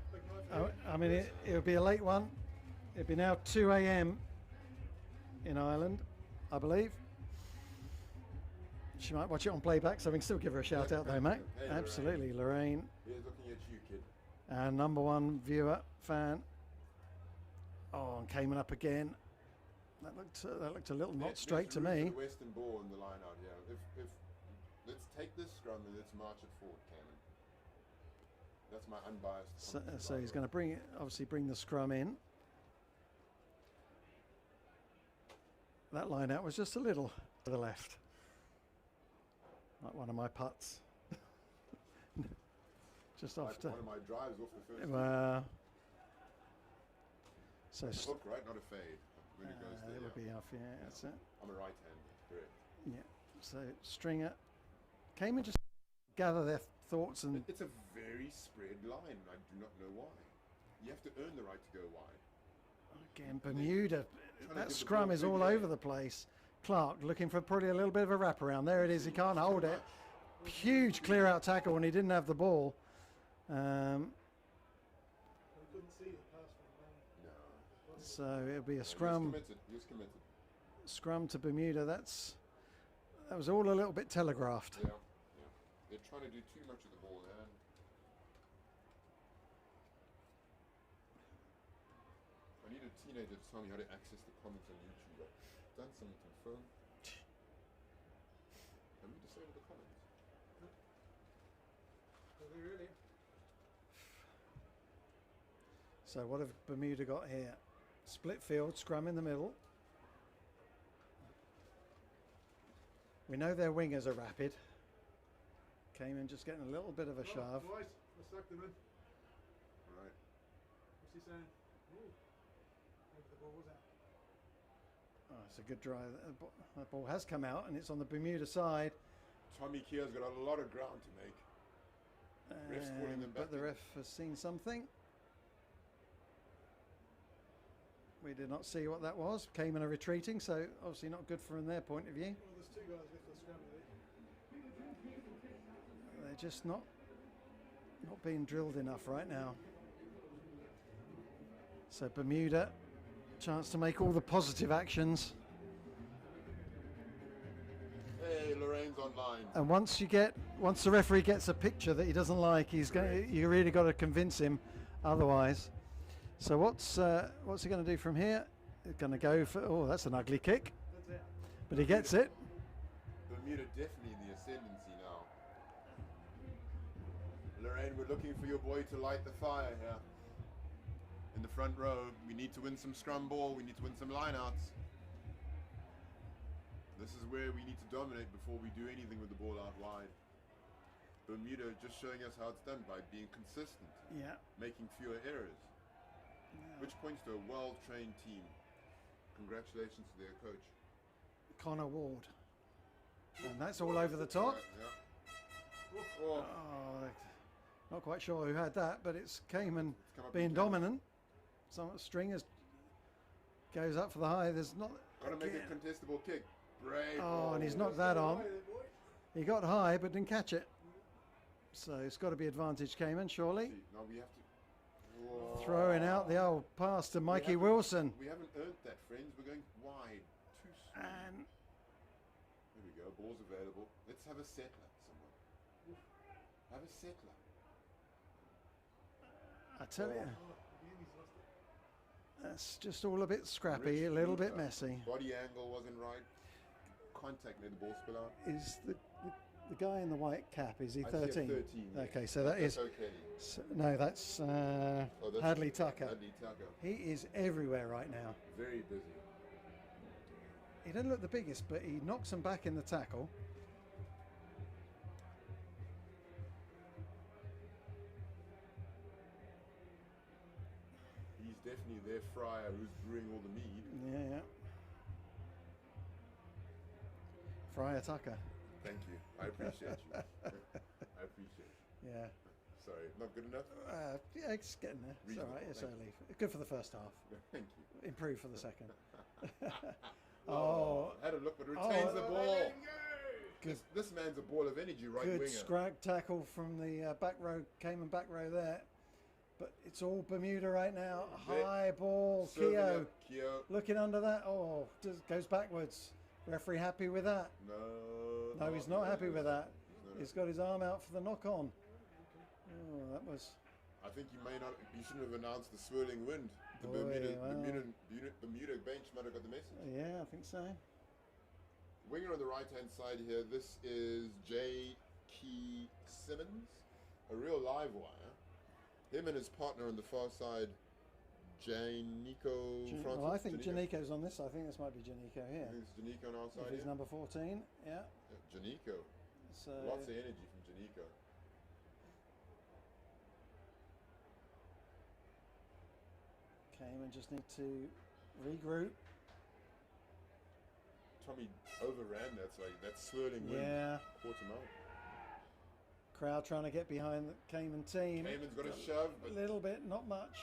I mean, it would be a late one. It'd be now 2 a.m. in Ireland, I believe. She might watch it on playback, so we can still give her a shout out though, mate. Hey, Lorraine. Absolutely, Lorraine, Here's looking at you, kid. our number one viewer, fan. Oh, and Cayman up again. That looked a little not Let's straight to root for me. the Western ball in the line out here. If take this scrum and let's march it forward, Cayman. That's my unbiased. So he's going to bring it, obviously bring the scrum in. That line out was just a little to the left, like one of my putts. Just off like to one of my drives off the first. So hook, right? Not a fade. When it goes there, it would be off. Yeah, that's it. I'm a right-hander, correct. Yeah. So stringer, Cayman just gather their thoughts and. It's a very spread line. I do not know why. You have to earn the right to go wide. Again, Bermuda. That scrum is all over the place. Clark looking for probably a little bit of a wraparound. There it is. He can't hold it. Huge clear out tackle when he didn't have the ball. So it'll be a scrum. He's committed. Scrum to Bermuda. That was all a little bit telegraphed. Yeah. They're trying to do too much of the ball there. I need a teenager to tell me how to access the comments on YouTube. I've done something to the phone. Can we disable the comments? Are they really? So what have Bermuda got here? Split field, scrum in the middle. We know their wingers are rapid. Cayman just getting a little bit of a shove. Right, let's suck them in. Right. What's he saying? Ooh. Maybe the ball was out. Oh, it's a good drive. That ball has come out and it's on the Bermuda side. Tommy Keir's got a lot of ground to make. Ref's calling them back But the in. ref has seen something. We did not see what that was. Cayman are retreating, so obviously not good from their point of view. Well, there's two guys left on scrum, They're just not being drilled enough right now. So Bermuda, chance to make all the positive actions. Hey, Lorraine's online. And once the referee gets a picture that he doesn't like, you really got to convince him otherwise. So what's he going to do from here? He's going to go for, oh, that's an ugly kick. That's it. But he gets it. Bermuda definitely in the ascendancy now. Lorraine, we're looking for your boy to light the fire here. In the front row, we need to win some scrum ball, we need to win some lineouts. This is where we need to dominate before we do anything with the ball out wide. Bermuda just showing us how it's done by being consistent. Yeah. Making fewer errors. Which points to a well-trained team. Congratulations to their coach. Connor Ward. And that's all over the top. Yeah. Oh. Oh, not quite sure who had that, but it's Cayman Come up being and count. dominant. Some Stringers goes up for the high. There's not. Gotta make a contestable kick. Brave. Oh, and he's knocked that on. He got high but didn't catch it. So it's got to be advantage Cayman, surely. Now we have to. Whoa. Throwing out the old pass to Mikey Wilson. We haven't earned that, friends. We're going wide. Too soon. And There we go. Ball's available. Let's have a settler, someone. Have a settler. I tell you, that's just all a bit scrappy, a little bit messy. Body angle wasn't right. Contact made the ball spill out. Is the guy in the white cap, is he I see a 13? 13, yes. Okay, so that is. That's okay. So, no, that's That's Hadley Tucker. Hadley Tucker. He is everywhere right now. Very busy. He doesn't look the biggest, but he knocks them back in the tackle. He's definitely their fryer who's brewing all the mead. Yeah. Friar Tucker. Thank you. I appreciate you. I appreciate it. Yeah. Sorry, not good enough? Yeah, it's getting there. It's all Reasonable, right. It's thank early. Good for the first half. Thank you. Improve for the second. Had a look, but retains the ball. Good. This man's a ball of energy, right Good winger. scrag tackle from the back row, Cayman back row there. But it's all Bermuda right now. High ball, Serving Keogh. up, Keogh. Looking under that. Oh, goes backwards. Referee happy with that? No. No, he's not happy with that. No. He's got his arm out for the knock on. Oh, that was. I think you may not. You shouldn't have announced the swirling wind. The Boy, Bermuda bench might have got the message. Yeah, I think so. Winger on the right-hand side here. This is a real live wire. Him and his partner on the far side, Janico Francis. Well, I think Janico's on this. I think this might be Janico here. I think it's Janico on our side. If he's number 14, yeah. Janico. So lots of energy from Janico. Cayman just need to regroup. Tommy overran that, so that swirling wind caught him out. Crowd trying to get behind the Cayman team. Cayman's got a shove, but a little bit, not much.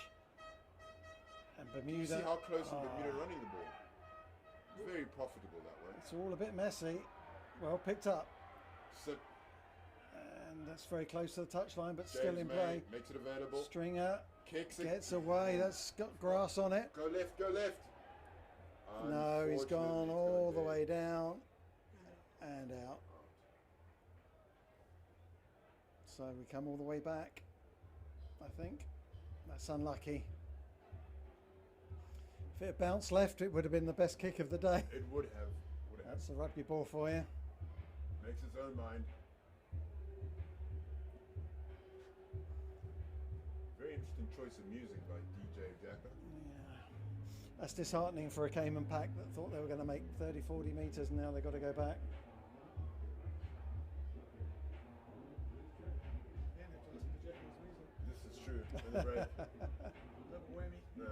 And Bermuda. You see how close is Bermuda running the ball? Very profitable that way. It's all a bit messy. Well picked up. So, and that's very close to the touchline, but James still in play. Makes it available. Stringer kicks it. Gets away. That's got grass on it. Go left, go left. No, he's gone all the way down and out. So we come all the way back, I think. That's unlucky. If it had bounced left, it would have been the best kick of the day. It would have. That's a rugby ball for you. Makes its own mind. Very interesting choice of music by DJ Jacka. Yeah. That's disheartening for a Cayman pack that thought they were going to make 30, 40 metres and now they've got to go back. This is true. In the break. No.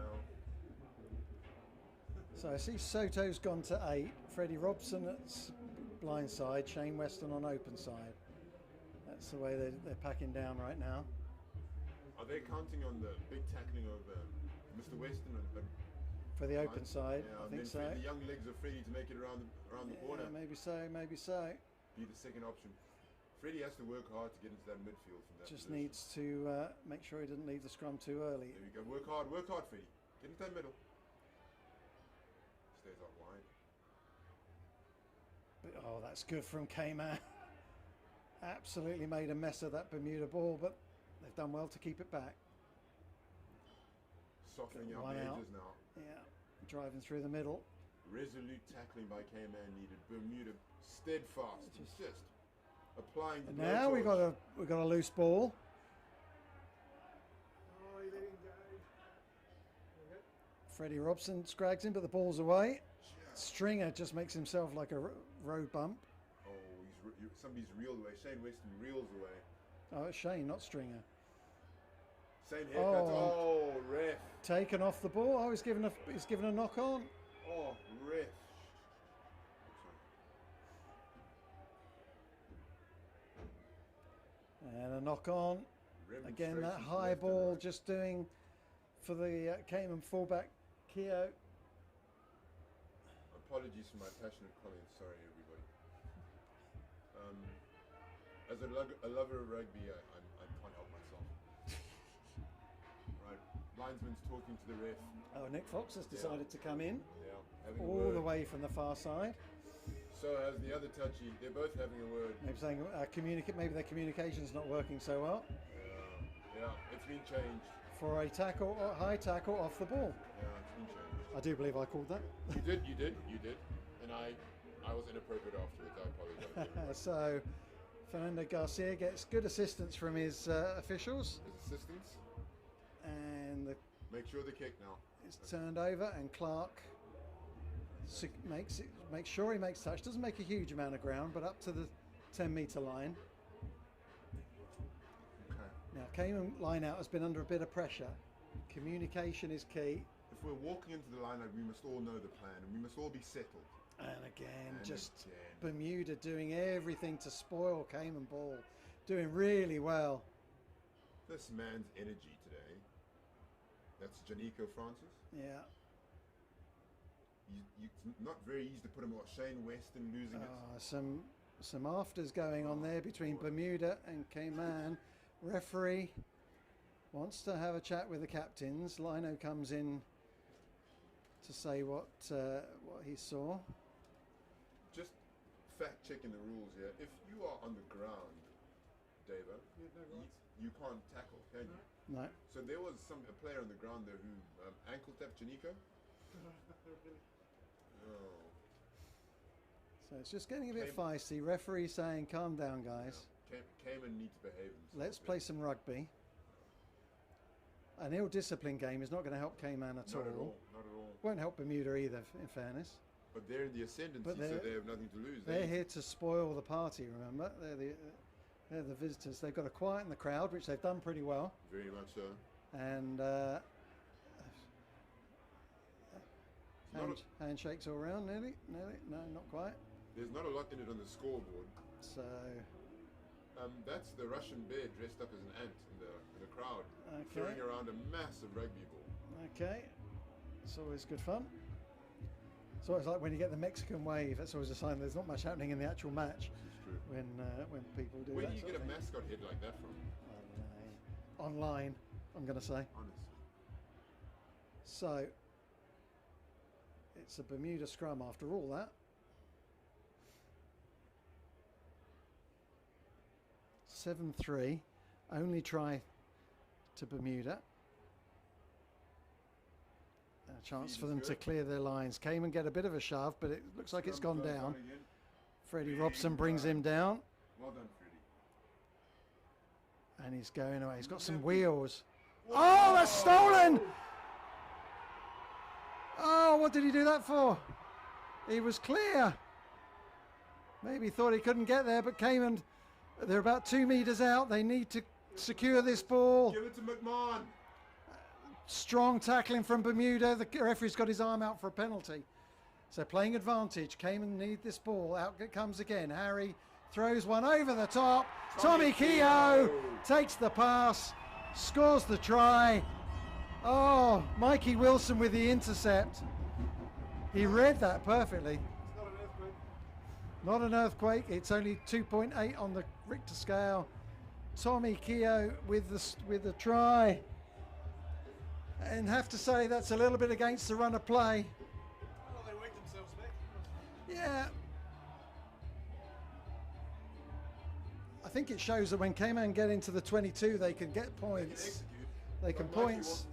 So I see Soto's gone to 8, Freddie Robson at blind side, Shane Weston on open side. That's the way they're packing down right now. Are they counting on the big tackling of Mr. Weston? For the open side, yeah, I think so. The young legs of Freddie to make it around the corner. Maybe so, maybe so. Be the second option. Freddie has to work hard to get into that midfield from that Just position. needs to make sure he didn't leave the scrum too early. There we go. Work hard, Freddie. Get into that middle. Stays out wide. But, oh, that's good from Cayman. Absolutely made a mess of that Bermuda ball, but they've done well to keep it back. Softening out the edges now. Yeah, driving through the middle. Resolute tackling by Cayman needed. Bermuda steadfast, just applying the And now we got a loose ball. Oh, he let him go. Freddie Robson scrags him, but the ball's away. Stringer just makes himself like a road bump. Oh, somebody's reeled away. Shane Weston reels away. Oh, it's Shane, not Stringer. Same haircut. Oh, ref. Taken off the ball. Oh, he's given a knock on. Oh, ref. And a knock on. Again, that high ball just doing for the Cayman fullback, Keogh. Apologies for my passionate comments. Sorry, everybody. As a lover of rugby, I can't help myself. Right, linesman's talking to the ref. Oh, Nick Fox has decided to come in. Yeah, all the way from the far side. So has the other touchy. They're both having a word. Maybe saying maybe their communication's not working so well. Yeah, it's been changed. For a tackle, or high tackle off the ball. Yeah, it's been changed. I do believe I called that. You did. And I was inappropriate afterwards. I apologize. So, Fernando Garcia gets good assistance from his officials. His assistants. And make sure the kick now. It's turned over, and Clark makes sure he makes touch. Doesn't make a huge amount of ground, but up to the 10-meter line. Okay. Now, Cayman line out has been under a bit of pressure. Communication is key. If we're walking into the line, we must all know the plan, and we must all be settled. And again, Bermuda doing everything to spoil Cayman ball. Doing really well. This man's energy today. That's Janico Francis. Yeah. It's not very easy to put him on. Shane Weston losing it. Some afters going on there between Bermuda and Cayman. Referee wants to have a chat with the captains. Lino comes in to say what he saw. Just fact checking the rules here. If you are on the ground, Davo, you can't tackle, can you? No. So there was a player on the ground there who ankle tapped Janico. Oh. So it's just getting a bit feisty. Referee saying, "Calm down, guys." Cayman need to behave themselves. Let's play some rugby. An ill-disciplined game is not going to help Cayman at all. Not at all. Not at all. Won't help Bermuda either, in fairness. But they're in the ascendancy, so they have nothing to lose. They're here to spoil the party, remember? They're the visitors. They've got to quieten the crowd, which they've done pretty well. Very much so. And handshakes all around, nearly. No, not quite. There's not a lot in it on the scoreboard. So... that's the Russian bear dressed up as an ant in the crowd, throwing around a massive rugby ball. Okay, it's always good fun. It's always like when you get the Mexican wave. That's always a sign there's not much happening in the actual match. This is true. When people do. Where that do you get a mascot head like that from? I don't know. Online, I'm going to say. Honestly. So it's a Bermuda scrum after all that. 7-3, only try to Bermuda. A chance for them to clear their lines. Cayman get a bit of a shove, but it looks like it's gone down. Freddie Robson brings him down. Well done, Freddie. And he's going away. He's got some wheels. Oh, that's stolen! Oh, what did he do that for? He was clear. Maybe he thought he couldn't get there, but Cayman... They're about 2 meters out. They need to secure this ball. Give it to McMahon. Strong tackling from Bermuda. The referee's got his arm out for a penalty. So playing advantage. Cayman need this ball. Out it comes again. Harry throws one over the top. Tommy Keogh takes the pass. Scores the try. Oh, Mikey Wilson with the intercept. He read that perfectly. Not an earthquake. It's only 2.8 on the Richter scale. Tommy Keogh with the try, and have to say that's a little bit against the run of play. Well, they worked themselves back. Yeah. I think it shows that when Cayman get into the 22, they can get points. They can points.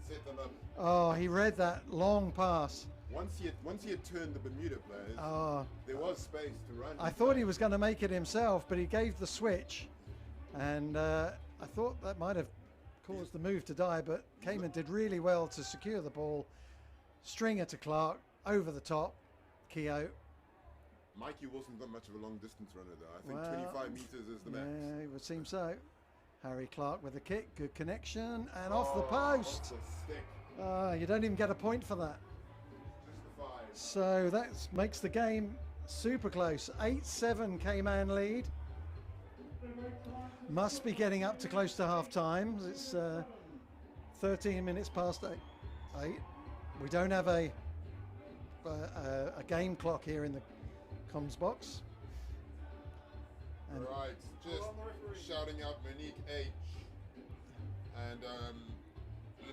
Oh, he read that long pass. Once he had turned the Bermuda players, there was space to run. I thought he was going to make it himself, but he gave the switch, and I thought that might have caused the move to die, but Cayman did really well to secure the ball. Stringer to Clark, over the top, Keogh. Mikey Wilson's not much of a long distance runner though. I think 25 meters is the max. Yeah, it would seem so. Harry Clark with a kick, good connection, and off the post. You don't even get a point for that. So that makes the game super close. 8-7 Cayman lead. Must be getting up to close to half time. It's 13 minutes past 8. We don't have a game clock here in the comms box. And right, just shouting out Monique H. And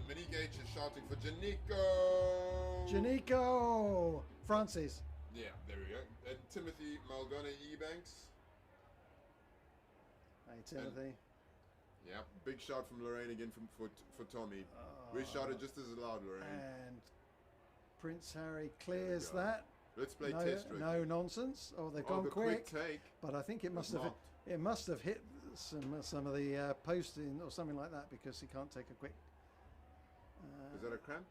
Monique H is shouting for Janico. Janico! Francis. Yeah, there we go. And Timothy Malgona Ebanks. Hey, Timothy. Yeah, big shout from Lorraine again for Tommy. We shouted just as loud, Lorraine. And Prince Harry clears that. Let's play test rugby. No nonsense. Oh, they've gone quick. Take. But I think it must have hit some of the posting or something like that, because he can't take a quick. Is that a cramp?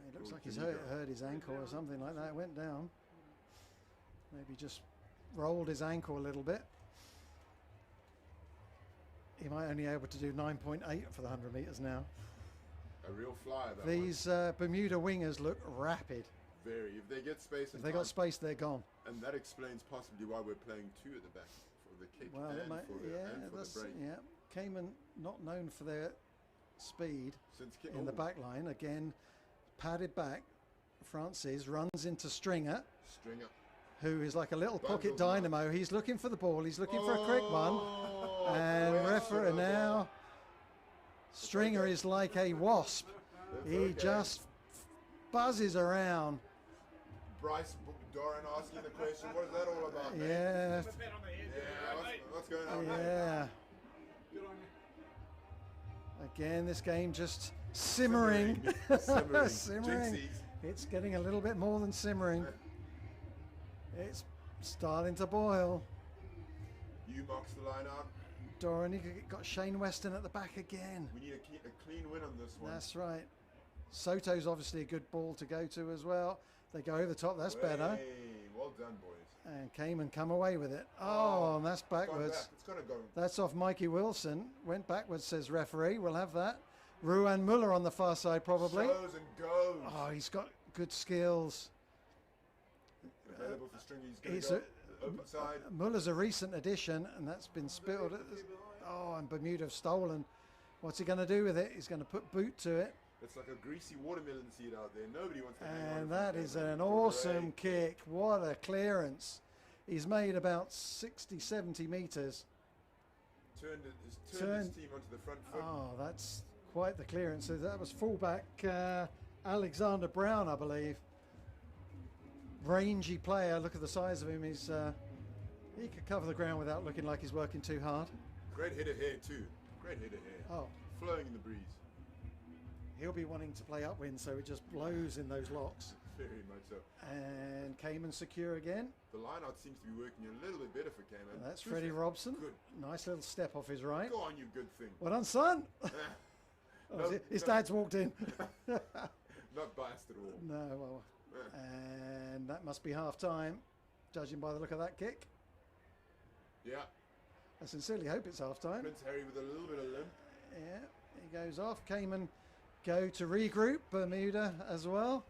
It looks like he's hurt his ankle or something like that. It went down. Maybe just rolled his ankle a little bit. He might only be able to do 9.8 for the 100 meters now. A real flyer. These Bermuda wingers look rapid. Very. If they get space, if they got space, they're gone. And that explains possibly why we're playing two at the back for the kick and for the break. Yeah, Cayman not known for their speed in the back line. Again, padded back. Francis runs into Stringer, who is like a little pocket dynamo. He's looking for the ball. He's looking for a quick one. And referee now. Stringer is like a wasp. He just buzzes around. Bryce Doran asking the question, what is that all about, man? Yeah. What's going on, yeah. Again, this game just simmering. Simmering. It's getting a little bit more than simmering. It's starting to boil. You marks the line out. Doran, he got Shane Weston at the back again. We need a clean win on this one. That's right. Soto's obviously a good ball to go to as well. They go over the top. That's better. Well done, boys. And Cayman come away with it. Oh, and that's backwards. It's gonna go. That's off Mikey Wilson. Went backwards, says referee. We'll have that. Ruan Muller on the far side, probably. Shows and goes. Oh, he's got good skills. Available for string. He's going to go open side. Muller's a recent addition, and that's been spilled. Oh, and Bermuda have stolen. What's he going to do with it? He's going to put boot to it. It's like a greasy watermelon seed out there. Nobody wants to hang on. And that is an awesome kick. What a clearance. He's made about 60, 70 metres. Turned his team onto the front foot. Oh, that's quite the clearance. So that was fullback Alexander Brown, I believe. Rangy player. Look at the size of him. He could cover the ground without looking like he's working too hard. Great head of hair too. Great head of hair. Oh, flowing in the breeze. He'll be wanting to play upwind, so it just blows in those locks. Very much so. And Cayman secure again. The line-out seems to be working a little bit better for Cayman. And that's Freddie Robson. Good. Nice little step off his right. Go on, you good thing. Well done, son. His dad's walked in. Not biased at all. No, well, and that must be half time, judging by the look of that kick. Yeah. I sincerely hope it's half time. Prince Harry with a little bit of limp. Yeah, he goes off. Cayman go to regroup. Bermuda as well.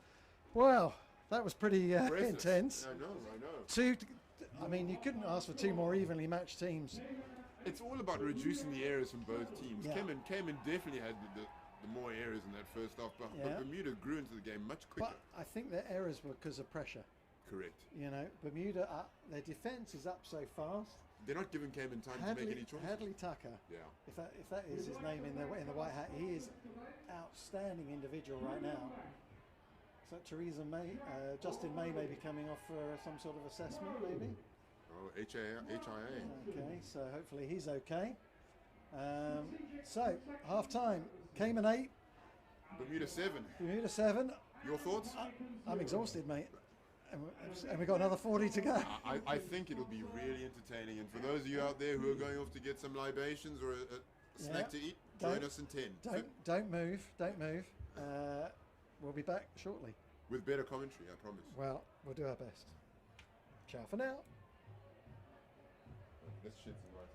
Well, that was pretty intense. I know. I mean, you couldn't ask for two more evenly matched teams. It's all about reducing the errors from both teams. Yeah. Cayman definitely had the more errors in that first half, but Bermuda grew into the game much quicker. But I think their errors were because of pressure. Correct. You know, Bermuda, their defence is up so fast. They're not giving Cayman time to make any choices. Hadley Tucker. Yeah. If that is his name in the white hat, he is outstanding individual right now. So Theresa May, Justin May may be coming off for some sort of assessment, maybe. Oh, HIA. Okay, so hopefully he's okay. So half time, Cayman 8, Bermuda 7. Bermuda 7. Your thoughts? I'm exhausted, mate. And we've got another 40 to go. I think it'll be really entertaining. And for those of you out there who are going off to get some libations or a snack to eat, join us in 10. Don't move. We'll be back shortly. With better commentary, I promise. Well, we'll do our best. Ciao for now. This shit's right.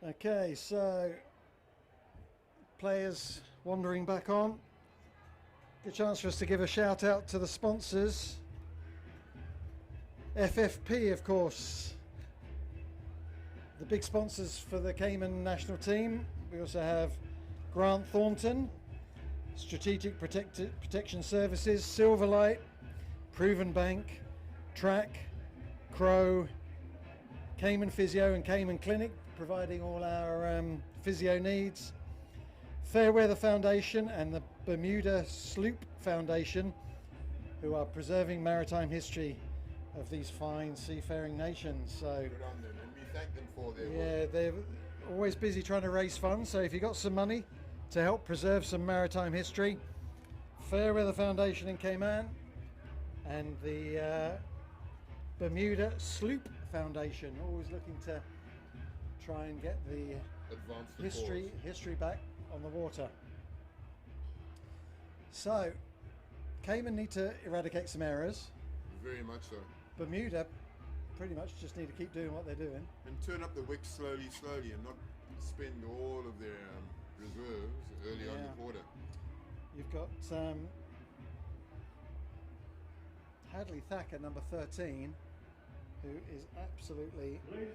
Okay, so players wandering back on. Good chance for us to give a shout out to the sponsors. FFP, of course, the big sponsors for the Cayman national team. We also have Grant Thornton, Strategic Protection Services, Silverlight, Proven Bank, Track, Crow, Cayman Physio and Cayman Clinic, providing all our physio needs. Fairweather Foundation and the Bermuda Sloop Foundation, who are preserving maritime history of these fine seafaring nations. So Good on them, and we thank them for their work. they're always busy trying to raise funds. So if you've got some money to help preserve some maritime history, Fairweather Foundation in Cayman and the Bermuda Sloop Foundation, always looking to try and get the Advance the history back on the water. So Cayman need to eradicate some errors. Very much so. Bermuda pretty much just need to keep doing what they're doing. And turn up the wick slowly, and not spend all of their reserves early on in the quarter. You've got Hadley Thacker, number 13, who is absolutely Doing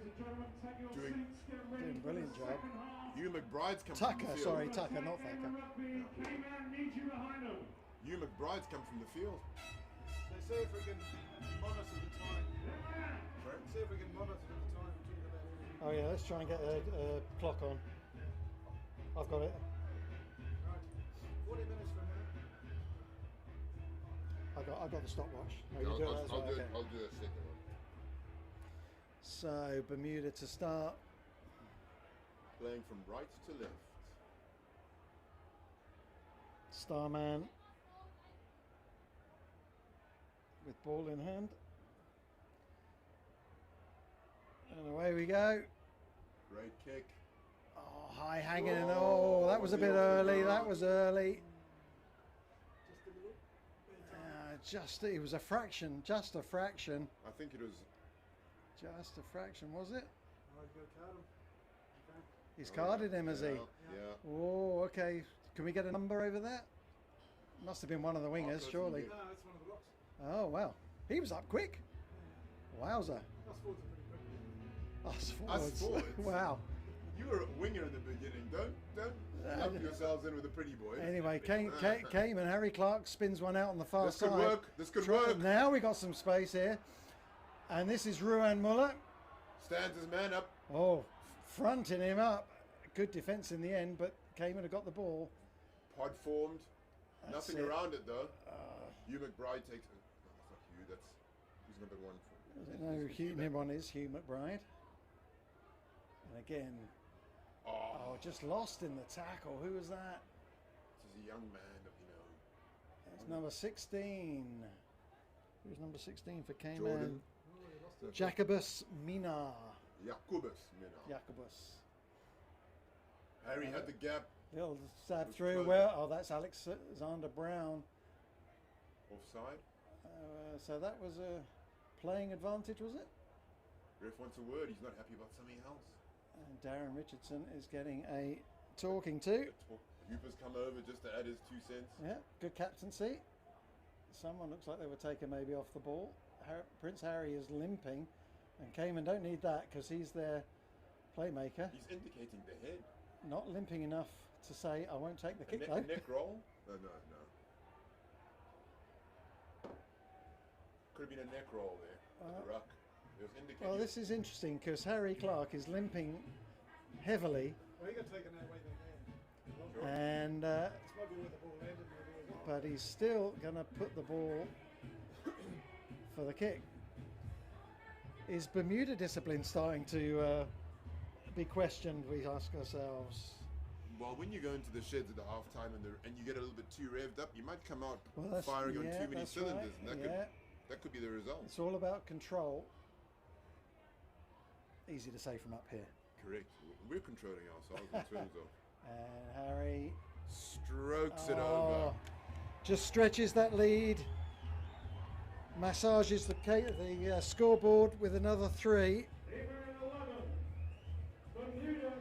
doing a brilliant job. Hugh McBride's come from Tucker, the field. sorry, Tucker, not Thacker. Hugh McBride's come from the field. So see if we can monitor the time. Sorry? See if we can monitor the time and talk about it. Oh yeah, let's try and get a clock on. I've got it. Right. 40 minutes from now. I got the stopwatch. Oh, Yeah, you do it as well. Okay. I'll do a second one. So Bermuda to start. Playing from right to left. Starman with ball in hand. And away we go. Great kick. Oh, high hanging. Oh, that was a bit early. That was early. It was a fraction. Just a fraction. I think it was. Just a fraction, was it? Oh, you got to card him. Okay. He's carded him, has he? Yeah. Oh, okay. Can we get a number over that? Must have been one of the wingers, that's surely. No, that's one of the blocks. Oh, wow. He was up quick. Wowza. Us forwards are pretty quick. Us forwards. Us forwards. Wow. You were a winger in the beginning. Don't lump yourselves in with the pretty boys. Anyway, Cayman, Harry Clark spins one out on the far This side. could work. This could work. Now we got some space here. And this is Ruan Muller. Stands his man up. Oh, fronting him up. Good defence in the end, but Cayman have got the ball. Pod formed. That's Nothing it. around it though. Hugh McBride takes it. No, that's not Hugh. Who's number one. No, Hugh one is Hugh McBride. And again, just lost in the tackle. Who was that? This is a young man that we know. That's number 16. Who's number 16 for Cayman? Jordan. Jacobus Minar. Jacobus, Jacobus. Harry had the gap. Little stab Was through. close. Well, oh, that's Alexander Brown. Offside. So that was a playing advantage, was it? Ref wants a word. He's not happy about something else. And Darren Richardson is getting a talking to. Hooper's come over just to add his 2 cents. Yeah, good captaincy. Someone looks like they were taken maybe off the ball. Prince Harry is limping, and Cayman don't need that because he's their playmaker. He's indicating the head. Not limping enough to say, I won't take the kick A though. neck roll? No. Could have been a neck roll there. At the ruck. It was indicating. Well, this is interesting because Harry Clark is limping heavily, Well, he got taken that way then. and It's might be where the ball landed. Maybe, as well. but he's still going to put the ball for the kick. Is Bermuda discipline starting to be questioned, we ask ourselves? Well, when you go into the sheds at the half time and you get a little bit too revved up, you might come out Well, firing on yeah, too many that's cylinders, right. and that could be the result. It's all about control. Easy to say from up here. Correct. We're controlling ourselves in terms of And Harry strokes it over. just stretches that lead, massages the scoreboard with another 3. Bermuda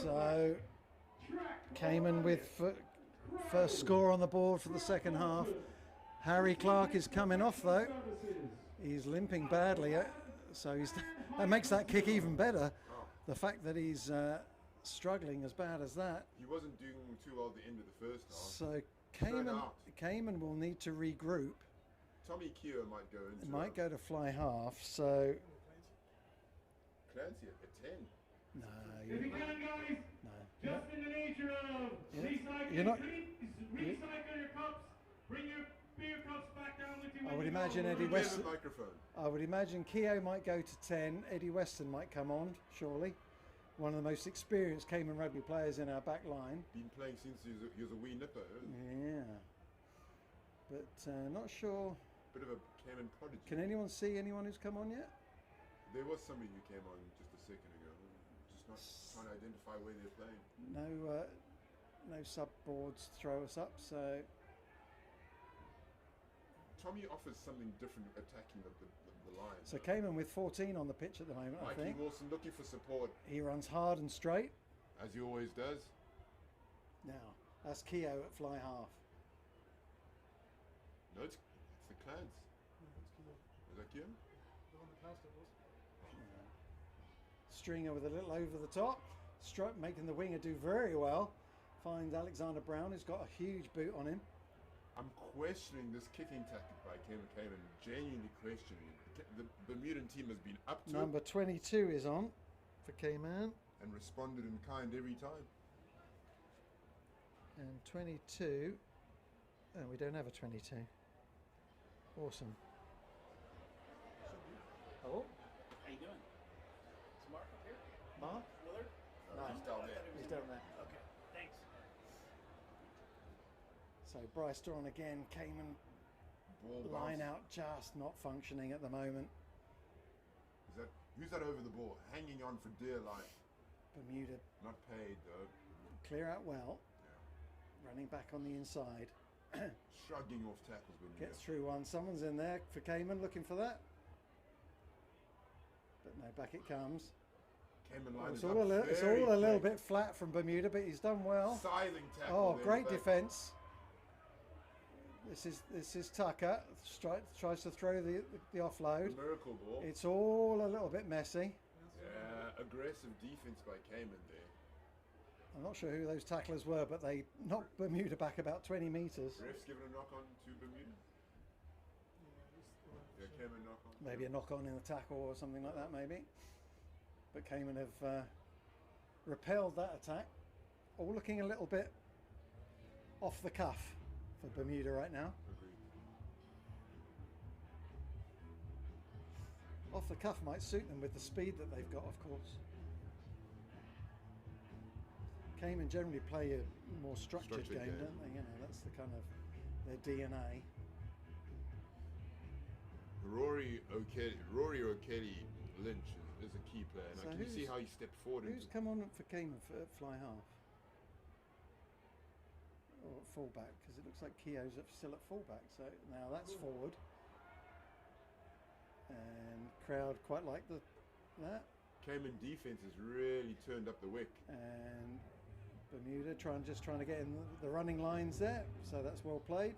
So Cayman with first score on the board for the second half. Harry Clark is coming off though. He's limping badly, so that makes that kick even better. The fact that he's struggling as bad as that. He wasn't doing too well at the end of the first half. So Cayman will need to regroup. Tommy Keogh might go into. Might go to fly half. So Clancy at 10. No, If you can, guys, no. just in the nature of recycling, You're not. recycle your cups, bring your beer cups back down with you. I would imagine Eddie Where's Weston. the microphone? I would imagine Keogh might go to 10. Eddie Weston might come on, surely. One of the most experienced Cayman rugby players in our back line. Been playing since he was a wee nipper. Yeah. But not sure. Bit of a Cayman prodigy. Can anyone see anyone who's come on yet? There was somebody who came on just a second ago. Just not trying to identify where they're playing. No sub boards throw us up, so Tommy offers something different attacking the line. So Cayman with 14 on the pitch at the moment, I Mikey think. Wilson looking for support. He runs hard and straight. As he always does. Now, that's Keogh at fly half. No, it's the Clans. Is that Keogh? The one that passed it was. Stringer with a little over the top. Making the winger do very well. Finds Alexander Brown, who's got a huge boot on him. I'm questioning this kicking tactic by Cayman. Genuinely questioning it. The Bermudan team has been up to Number 22 is on for Cayman. and responded in kind every time. And 22. Oh, we don't have a 22. Awesome. Hello? How you doing? Is Mark up here? Mark? Willard? No, He's down there. He's down there. Okay, thanks. So Bryce Dawn again, Cayman Ball line bounce. out just not functioning at the moment. Who's that over the ball? Hanging on for dear life. Bermuda Not paid though. clear out well. Running back on the inside. Shrugging off tackles. Bermuda. Gets through one. Someone's in there for Cayman looking for that. But no, back it comes. Cayman line It's is all, up it's very all a little quick. bit flat from Bermuda, but he's done well. Sizing tackle. Oh, there, great but defence. This is Tucker. Tries to throw the offload. the miracle ball. It's all a little bit messy. Yeah, aggressive defense by Cayman there. I'm not sure who those tacklers were, but they knocked Bermuda back about 20 metres. Ref's given a knock on to Bermuda. Yeah, Cayman knock on. Maybe a knock on in the tackle or something like that, maybe. But Cayman have repelled that attack. All looking a little bit off the cuff for Bermuda right now. Agreed. Off the cuff might suit them with the speed that they've got, of course. Cayman generally play a more structured game, game. don't they? You know, that's the kind of their DNA. Rory O'Kelly Lynch is a key player. Now, So can you see who's- how he stepped forward? Who's into come on for Cayman for fly half? Or at fullback, because it looks like Keogh's still at fullback. So now that's forward. And crowd quite like that. Cayman defense has really turned up the wick. And Bermuda just trying to get in the running lines there. So that's well played.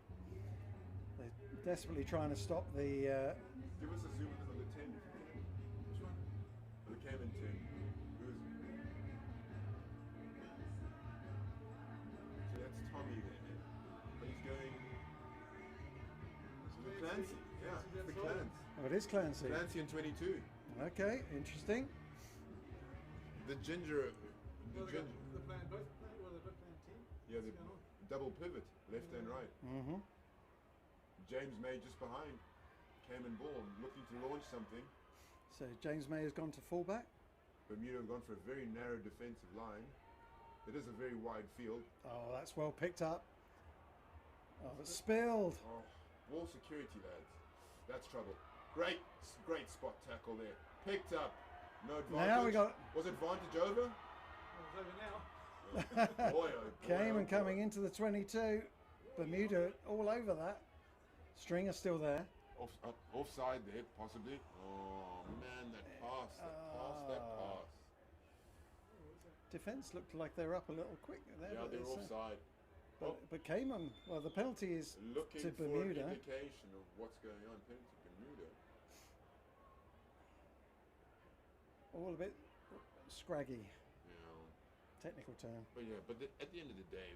They're desperately trying to stop the. Give us a zoom in on the 10. Which one? The Cayman 10. Who is it? So that's Tommy there. But he's going. So the Clancy. Yeah, the Clans. Oh, it is Clancy. Clancy in 22. Okay, interesting. The ginger. Well, they're playing both. Well, they're both playing team. Yeah, the What's going on? double pivot, left and right. Mm-hmm. James May just behind. Cayman ball, looking to launch something. So James May has gone to fullback. Bermuda have gone for a very narrow defensive line. It is a very wide field. Oh, that's well picked up. Oh, it's spilled. Oh, ball security, lads. That's trouble. Great spot tackle there. Picked up. No advantage. Now we got Was advantage over? Well, it's over now. Boy, oh boy, Cayman oh boy. coming into the 22. Bermuda all over that. Stringer still there. Offside there, possibly. Oh man, that pass. defence looked like they were up a little quick there. Yeah, they're offside. But Cayman, well, the penalty is Looking to for Bermuda. an indication of what's going on. Penalty Bermuda. All a bit scraggy, Yeah. technical term. But yeah, but at the end of the day,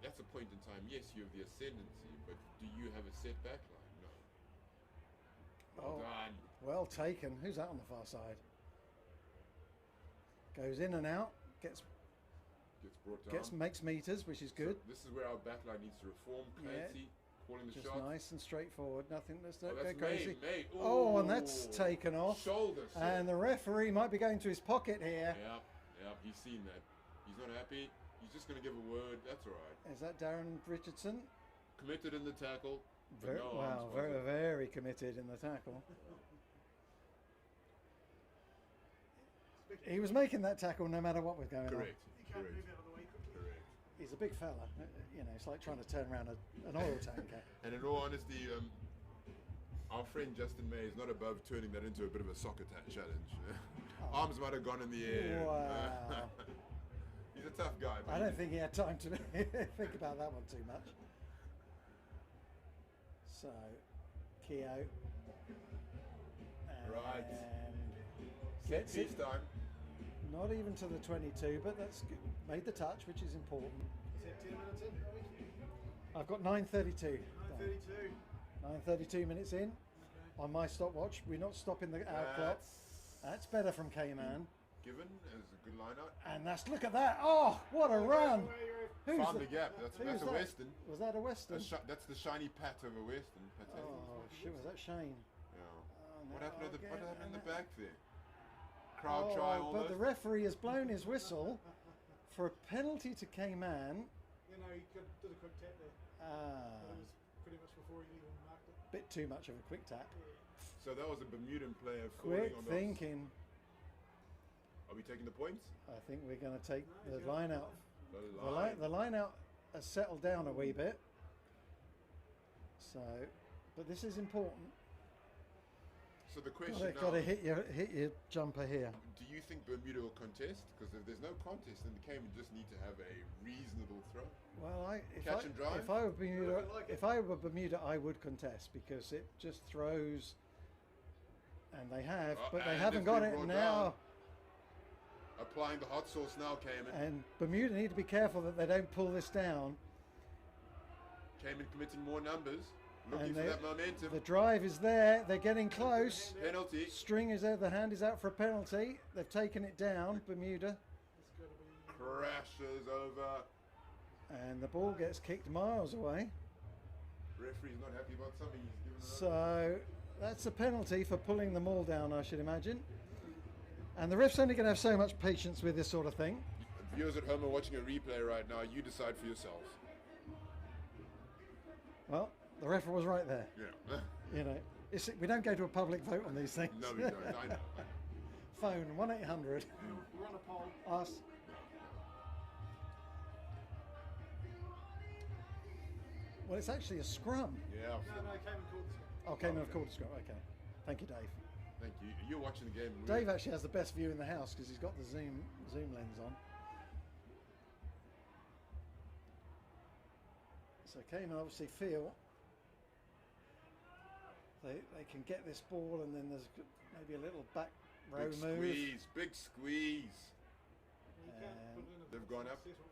that's a point in time. Yes, you have the ascendancy, but do you have a set back line? No. Well done. Well taken. Who's that on the far side? Goes in and out, gets brought down. makes meters, which is good. So this is where our back line needs to reform. Clancy calling the Just shots. nice and straightforward. Nothing. Let's not go That's crazy. May. Oh, and that's taken off. Shoulder. And the referee might be going to his pocket here. Yeah, he's seen that. He's not happy. He's just going to give a word. That's all right. Is that Darren Richardson? Committed in the tackle. Very, no wow, arms, very, very committed in the tackle. He was making that tackle no matter what was going Correct. You can't move it out of the way quickly. Correct. on. He's a big fella. You know, it's like trying to turn around an oil tanker. And in all honesty, our friend Justin May is not above turning that into a bit of a soccer challenge. Arms might have gone in the air. Wow. He's a tough guy. I don't think he had time to think about that one too much. So, Keogh. Right. And Set piece time. not even to the 22, but that's good. Made the touch, which is important. Is it 10 minutes in? I've got 9:32. 9:32. 9:32 minutes in on my stopwatch. We're not stopping the our clock. That's better from Cayman. Given as a good lineup. And look at that. Oh, what a run. Who's Found the gap. That's a that? Western. Was that a Western? That's the shiny pat of a Western. Oh, shit, was that Shane? Yeah. Oh, What no, happened again, what happened in the no. back there? Crowd try almost. But the referee has blown his whistle for a penalty to Cayman. You know, he did a quick tap there. But it was pretty much before he even marked it. Bit too much of a quick tap. So that was a Bermudan player falling Quick on thinking. Are we taking the points? I think we're going to take the line out. The The line out has settled down a wee bit. So, but this is important. So the question now, Got to hit your jumper here. do you think Bermuda will contest? Because if there's no contest, then the Cayman just need to have a reasonable throw. Well, Catch and drive? if I were Bermuda, I would contest because it just throws, and they have, but they and haven't it's got been it brought now. down. Applying the hot sauce now, Cayman. And Bermuda need to be careful that they don't pull this down. Cayman committing more numbers, looking And for that momentum. the drive is there. They're getting close. Penalty. String is there. The hand is out for a penalty. They've taken it down. Bermuda. It's got to be. Crashes over. And the ball gets kicked miles away. Referee's not happy about something. He's given it So that's a penalty for pulling them all down, I should imagine. And the ref's only going to have so much patience with this sort of thing. Viewers at home are watching a replay right now. You decide for yourselves. Well, the referee was right there. Yeah. You know, we don't go to a public vote on these things. No, we don't. I know. Phone 1-800. We're on a poll. Us. Well, it's actually a scrum. Yeah. No, Cayman called this one. Oh, Cayman have called a scrum. Okay. Thank you, Dave. Thank you. You're watching the game. Dave actually has the best view in the house because he's got the zoom lens on. So Cayman obviously feel they can get this ball, and then there's maybe a little back row Big move. big squeeze. You can't put it in a They've gone up. settle.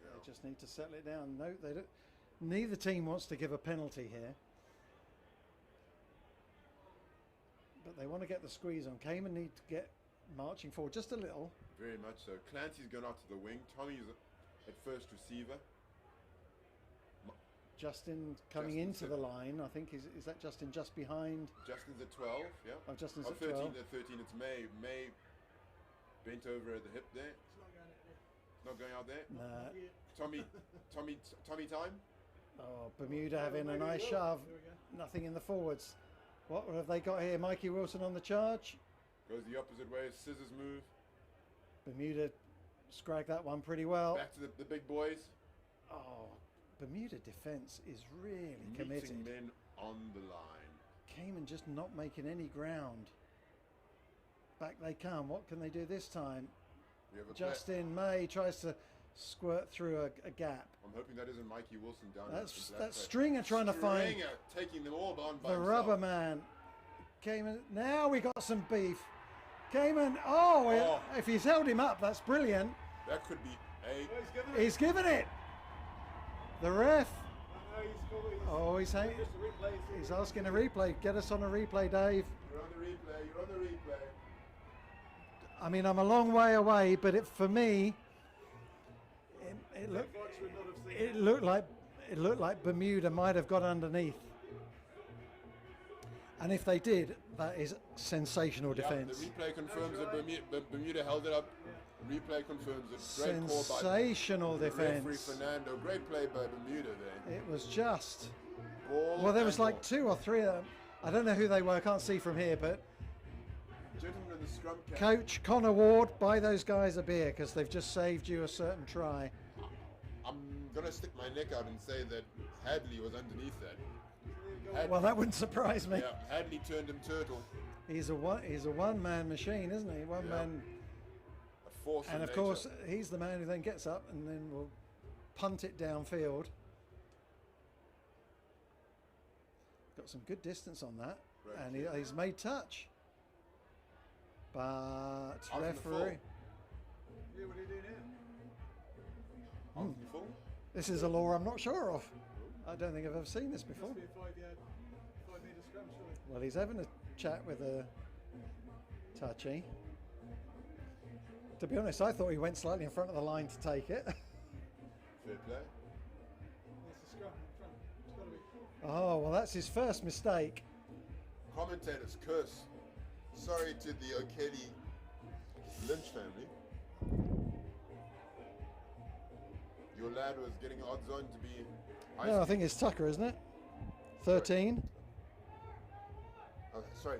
They just need to settle it down. No, they don't. Neither team wants to give a penalty here, but they want to get the squeeze on. Cayman need to get marching forward just a little. Very much so. Clancy's gone out to the wing. Tommy's at first receiver. Justin coming Justin into the line. I think is that Justin just behind? Justin's at 12. Yeah. Oh, Justin's at 13. 12. At 13, it's May. May bent over at the hip there. It's not going out there. Not going out there. Nah. Tommy time. Oh, Bermuda having a nice shove. There we go. Nothing in the forwards. What have they got here? Mikey Wilson on the charge. Goes the opposite way. Scissors move. Bermuda scragged that one pretty well. Back to the big boys. Oh, Bermuda defence is really Meeting committed. men on the line. Cayman just not making any ground. Back they come. What can they do this time? You have a Justin May tries to squirt through a gap. I'm hoping that isn't Mikey Wilson down. That's Stringer trying to find Stringer taking them all down by the himself. rubber man. Cayman. Now we got some beef. Cayman. Oh, if he's held him up, that's brilliant. That could be a. He's given it. The ref. No, He's asking a replay. Get us on a replay, Dave. You're on the replay. You're on the replay. I mean, I'm a long way away, but for me, it looked like Bermuda might have got underneath. And if they did, that is sensational defence. The replay confirms that Bermuda held it up. Replay confirms it. Great sensational call by defence. Referee Fernando. Great play by Bermuda there. It was just. Ball Well, there was like ball. 2 or 3 of them. I don't know who they were. I can't see from here, but Gentlemen in the scrum cap. Coach Connor Ward, buy those guys a beer because they've just saved you a certain try. I'm gonna stick my neck out and say that Hadley was underneath that. Well, that wouldn't surprise me. Yeah, Hadley turned him turtle. He's a one-man machine, isn't he? One man. A force. And of course, he's the man who then gets up and then will punt it downfield. Got some good distance on that, Right. and he's made touch. But Out in the referee, Yeah, what are you doing here? Full. this is a law I'm not sure of. I don't think I've ever seen this before. Must be a 5-metre scrum, surely. Well, he's having a chat with a touchy. To be honest, I thought he went slightly in front of the line to take it. Fair play. That's the scrum in front. It's got to be. Oh, well, that's his first mistake. Commentators curse. Sorry to the O'Kelly Lynch family. Your lad was getting odds on to be. No, I think it's Tucker, isn't it? 13. Oh, sorry,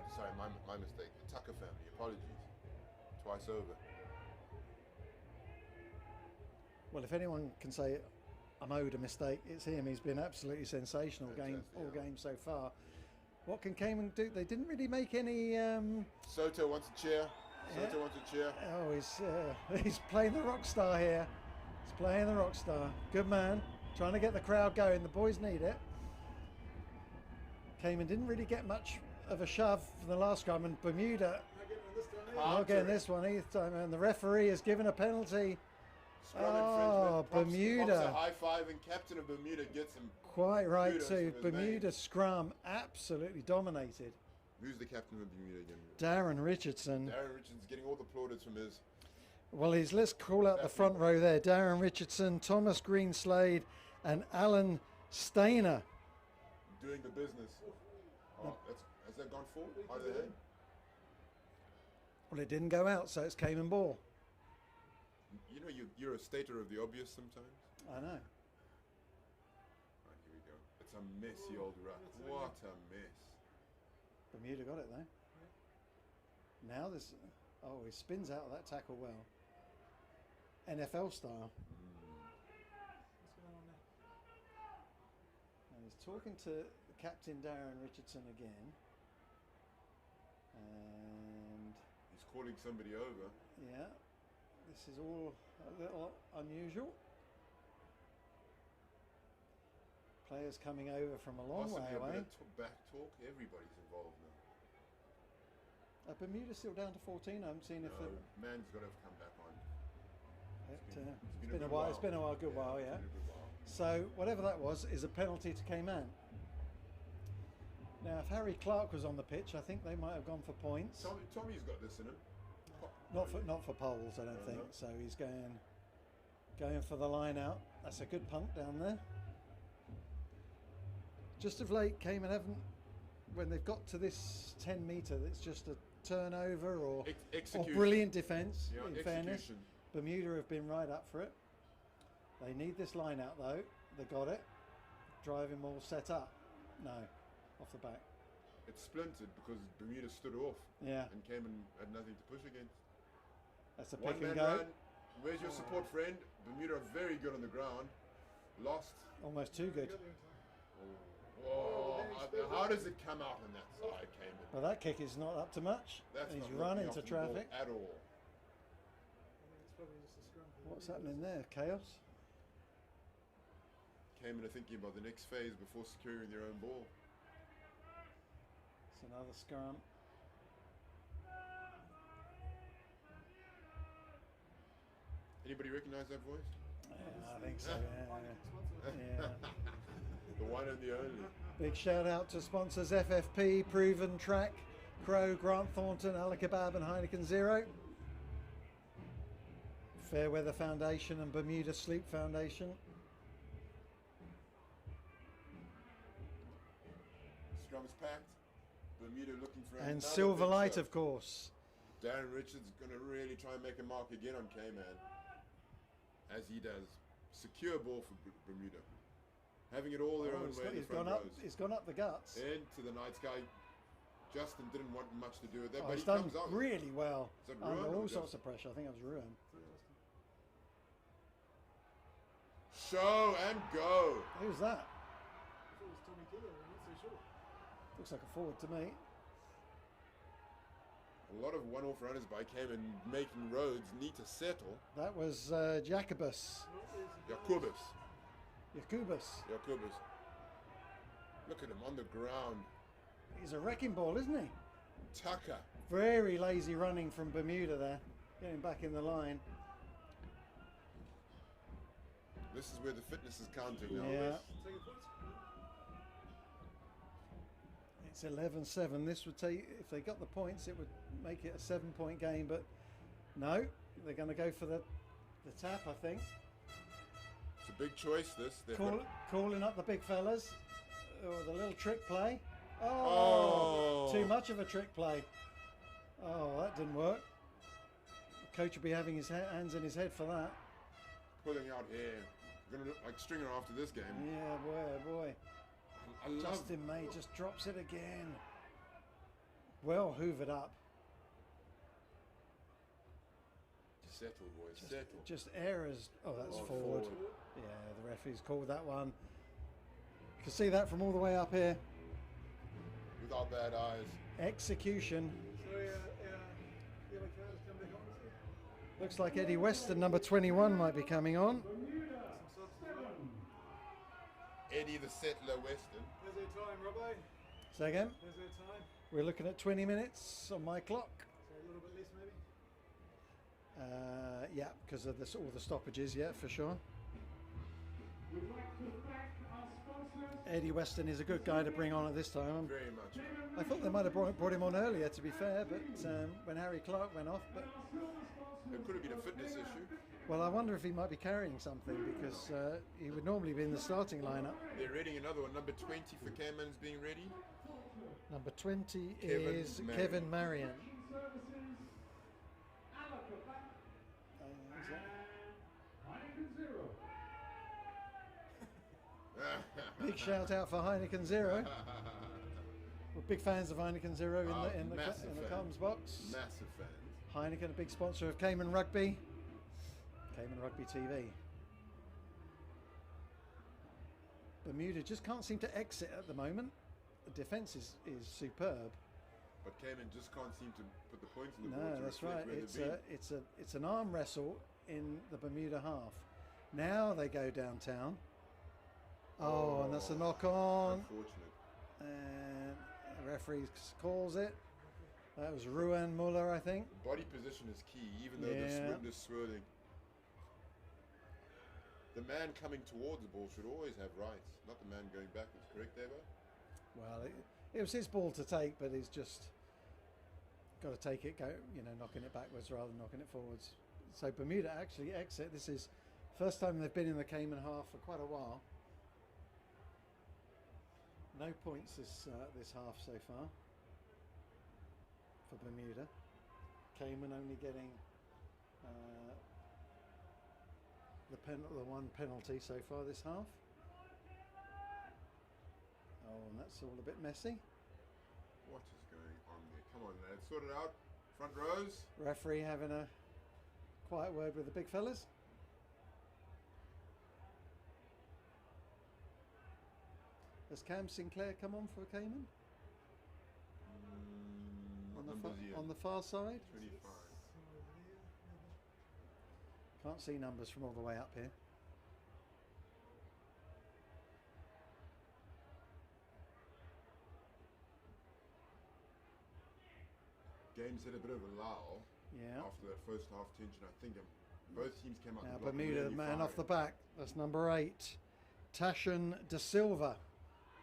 my mistake. The Tucker family. Apologies. Twice over. Well, if anyone can say I'm owed a mistake, it's him. He's been absolutely sensational all game so far. What can Cayman do? They didn't really make any. Soto wants a cheer. Soto wants a cheer. Oh, he's playing the rock star here. He's playing the rock star. Good man. Trying to get the crowd going. The boys need it. Cayman didn't really get much of a shove from the last scrum, and Bermuda not getting this one either time. And the referee has given a penalty. Scrum Oh, infringement. Pops Bermuda. a high five, and captain of Bermuda gets him. Quite right kudos too. from his Bermuda mate. scrum absolutely dominated. Who's the captain of Bermuda again? Darren Richardson. Darren Richards getting all the plaudits from his. Well, let's call out the front row there. Darren Richardson, Thomas Greenslade, and Alan Stainer. Doing the business. Oh, has that gone full? Out of the head? Well, it didn't go out, so it's Cayman ball. You know, you're a stater of the obvious sometimes. I know. Right, here we go. It's a messy old ruck. What a mess. Bermuda got it though. Now there's. Oh, he spins out of that tackle well. NFL style. What's going on now? And he's talking to Captain Darren Richardson again. And He's calling somebody over. yeah, this is all a little unusual. Players coming over from a long Possibly way a away. bit of back talk. Everybody's involved now. Bermuda's still down to 14. I haven't seen if No, man's got to have come back on. it's been a while. It's been a while, good while, yeah. It's been a good while. So whatever that was is a penalty to Cayman. Now, if Harry Clark was on the pitch, I think they might have gone for points. Tommy's got this in him. Not for poles, I don't think. no. So he's going for the line out. That's a good punt down there. Just of late, Cayman haven't, when they've got to this 10 metre, it's just a turnover or Execution. brilliant defence. Yeah, in fairness, execution. Bermuda have been right up for it. They need this line out though. They got it. Driving all set up. No, off the back. It splintered because Bermuda stood off. Yeah, And Cayman had nothing to push against. that's a One pick and man go. run. Where's your support friend? Bermuda are very good on the ground. Lost. Almost too good. Whoa. How does it come out on that side, Cayman? Well, that kick is not up to much. That's He's not run looking into off the ball traffic. at all. I think it's probably What's happening there? Chaos? Cayman are thinking about the next phase before securing their own ball. It's another scrum. Anybody recognize that voice? Yeah, I think so, yeah. The one and the only. Big shout out to sponsors FFP, Proven Track, Crow, Grant Thornton, Al Kebab and Heineken Zero. Fairweather Foundation and Bermuda Sleep Foundation. Scrum's packed. Bermuda looking for And another Silverlight, big shot. of course. Darren Richards going to really try and make a mark again on Cayman, as he does. Secure ball for Bermuda. Having it all their own way in the front rows. He's gone up the guts. Into the night sky. Justin didn't want much to do with that, Oh, but he's he done comes on. really well Is that under Ruan or all just- sorts of pressure. I think it was Ruan. Show and go. Who's that? I thought it was Tommy Keeler, I'm not so sure. Looks like a forward to me. A lot of one-off runners by Cayman making roads need to settle. That was Jacobus. Jacobus. Jacobus. Look at him on the ground. He's a wrecking ball, isn't he? Tucker. Very lazy running from Bermuda there. Getting back in the line. This is where the fitness is counting now. Yeah. Take a point. It's 11-7. This would take, if they got the points, it would make it a 7-point game, but no, they're going to go for the tap, I think. It's a big choice, this. They've got- Calling up the big fellas. Oh, the little trick play. Oh. Too much of a trick play. Oh, that didn't work. The coach will be having his hands in his head for that. Pulling out hair. We're going to look like Stringer after this game. Yeah, boy. I love Justin May just drops it again. Well hoovered up. Settle, boys. Settle. Just errors. Oh, that's forward. Yeah, the referee's called that one. You can see that from all the way up here. Without bad eyes. Execution. So, yellow card has come back on, is it? Looks like Eddie Weston, number 21, might be coming on. Eddie the Settler Weston. There's their time, Robbo. Say again. There's their time. We're looking at 20 minutes on my clock. So a little bit less, maybe. Yeah, because of all the stoppages, yeah, for sure. We'd like to thank our sponsors. Eddie Weston is a good guy to bring on at this time. Very much. I thought they might have brought him on earlier, to be fair, but when Harry Clark went off. But It could have been a fitness issue. well, I wonder if he might be carrying something because he would normally be in the starting lineup. They're readying another one. Number 20 for Caymans being ready. Number 20 Kevin is Marion. Kevin Marion. Big shout out for Heineken Zero. We're big fans of Heineken Zero in the massive fan. comms box. Massive fans. Heineken, a big sponsor of Cayman Rugby. Cayman Rugby TV. Bermuda just can't seem to exit at the moment. The defence is superb. But Cayman just can't seem to put the points in the board. No, to that's reflect right. where they've been. It's an arm wrestle in the Bermuda half. Now they go downtown. Oh, and that's a knock on. Unfortunate. And the referee calls it. That was Ruan Muller, I think. Body position is key, even though the Yeah. wind is swirling. The man coming towards the ball should always have rights, not the man going backwards. Correct, Davo? Well, it was his ball to take, but he's just got to take it, knocking it backwards rather than knocking it forwards. So Bermuda actually exit. This is first time they've been in the Cayman half for quite a while. No points this half so far for Bermuda. Cayman only getting the one penalty so far this half. Oh, and that's all a bit messy. What is going on there? Come on, lads, sort it out. Front rows. Referee having a quiet word with the big fellas. Has Cam Sinclair come on for Cayman? What number is he On the far side? 25. Can't see numbers from all the way up here. Game's hit a bit of a lull after that first half tension. I think both teams came out. Now the block Bermuda, really man off the firing. back. That's number 8. Tashan De Silva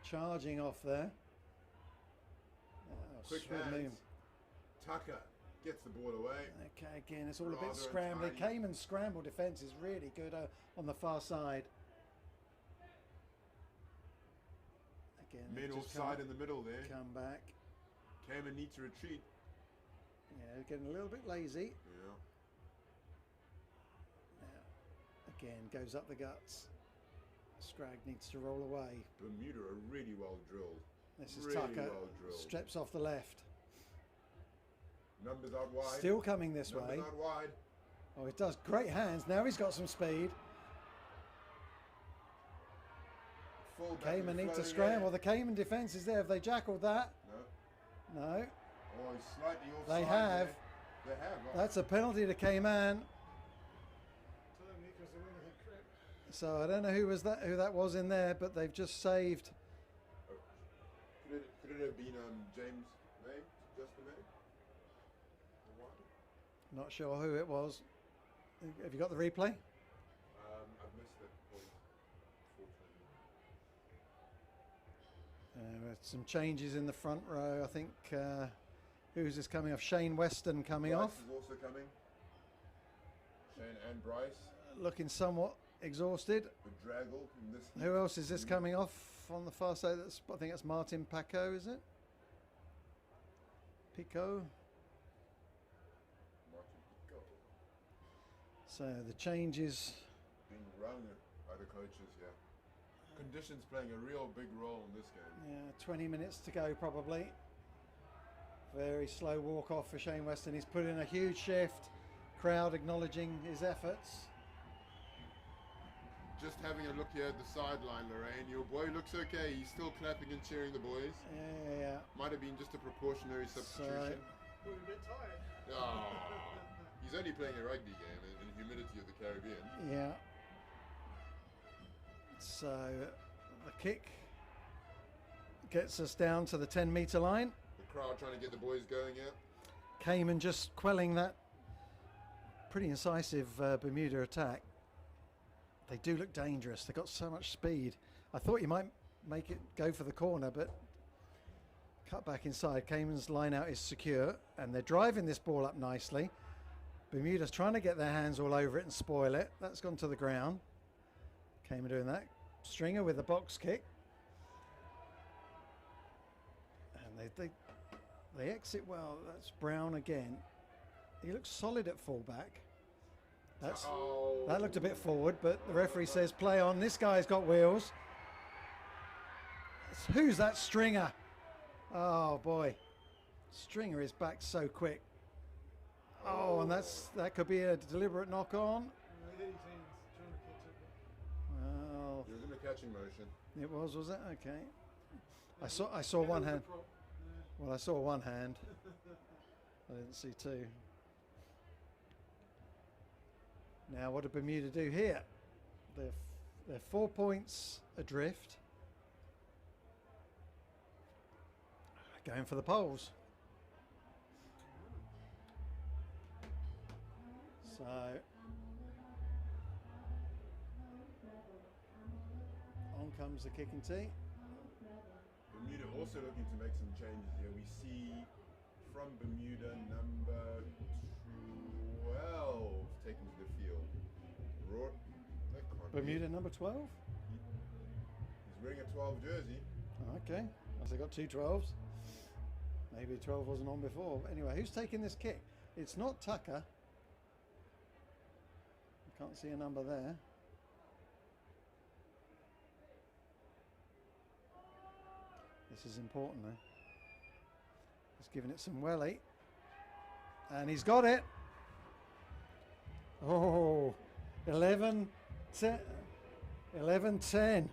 charging off there. Quick hands. Tucker gets the ball away. Okay, again, it's all a bit Rather scrambly. untidy. Cayman's scramble defence is really good on the far side. Again, Men just offside in the middle there. come back. Cayman need to retreat. Yeah, getting a little bit lazy. Yeah. Now, again, goes up the guts. Scrag needs to roll away. Bermuda are really well drilled. This is really Tucker. well drilled. Steps off the left. Numbers out wide. Still coming this Numbers way. out wide. Oh, it does. Great hands. Now he's got some speed. Full back Cayman and need to flowing scramble. air. The Cayman defence is there. Have they jackled that? No. No. Oh, he's slightly offside. They have. There. They have. Oh. That's a penalty to Cayman. So I don't know who that was in there, but they've just saved. Oh. Could it have been James May? Justin May? Or what? Not sure who it was. Have you got the replay? I've missed it. Some changes in the front row. I think who's this coming off? Shane Weston coming Bryce off. is also coming. Shane and Bryce. Looking somewhat exhausted. The draggle in this. Who else is this coming off on the far side? I think that's Martin Paco, is it? Pico. Martin Pico. So the changes. Being rung by the coaches, yeah. Conditions playing a real big role in this game. Yeah, 20 minutes to go probably. Very slow walk off for Shane Weston. He's put in a huge shift. Crowd acknowledging his efforts. Just having a look here at the sideline, Lorraine. Your boy looks okay. He's still clapping and cheering the boys. Yeah. Might have been just a precautionary substitution. We're a bit tired. Oh, he's only playing a rugby game in the humidity of the Caribbean. Yeah. So the kick gets us down to the 10-metre line. The crowd trying to get the boys going here. Cayman just quelling that pretty incisive Bermuda attack. They do look dangerous. They've got so much speed. I thought you might make it go for the corner, but cut back inside. Cayman's line out is secure, and they're driving this ball up nicely. Bermuda's trying to get their hands all over it and spoil it. That's gone to the ground. Cayman doing that. Stringer with the box kick. And they exit well. That's Brown again. He looks solid at fullback. That looked a bit forward, but the referee says play on. This guy's got wheels. Who's that Stringer? Oh boy. Stringer is back so quick. Oh, and that could be a deliberate knock on. Well, He was in the catching motion. it was it? Okay. I saw one hand. Well, I saw one hand. I didn't see two. Now, what did Bermuda do here? They're 4 points adrift. Going for the poles. So on comes the kicking tee. Bermuda also looking to make some changes here. We see from Bermuda number 12 taken to the field. That can't be. Bermuda number 12. He's wearing a 12 jersey. Okay, as they got two 12s. Maybe 12 wasn't on before. Anyway, who's taking this kick? It's not Tucker. I can't see a number there. This is important though. He's giving it some welly. And he's got it. Oh, 11-10. 11-10.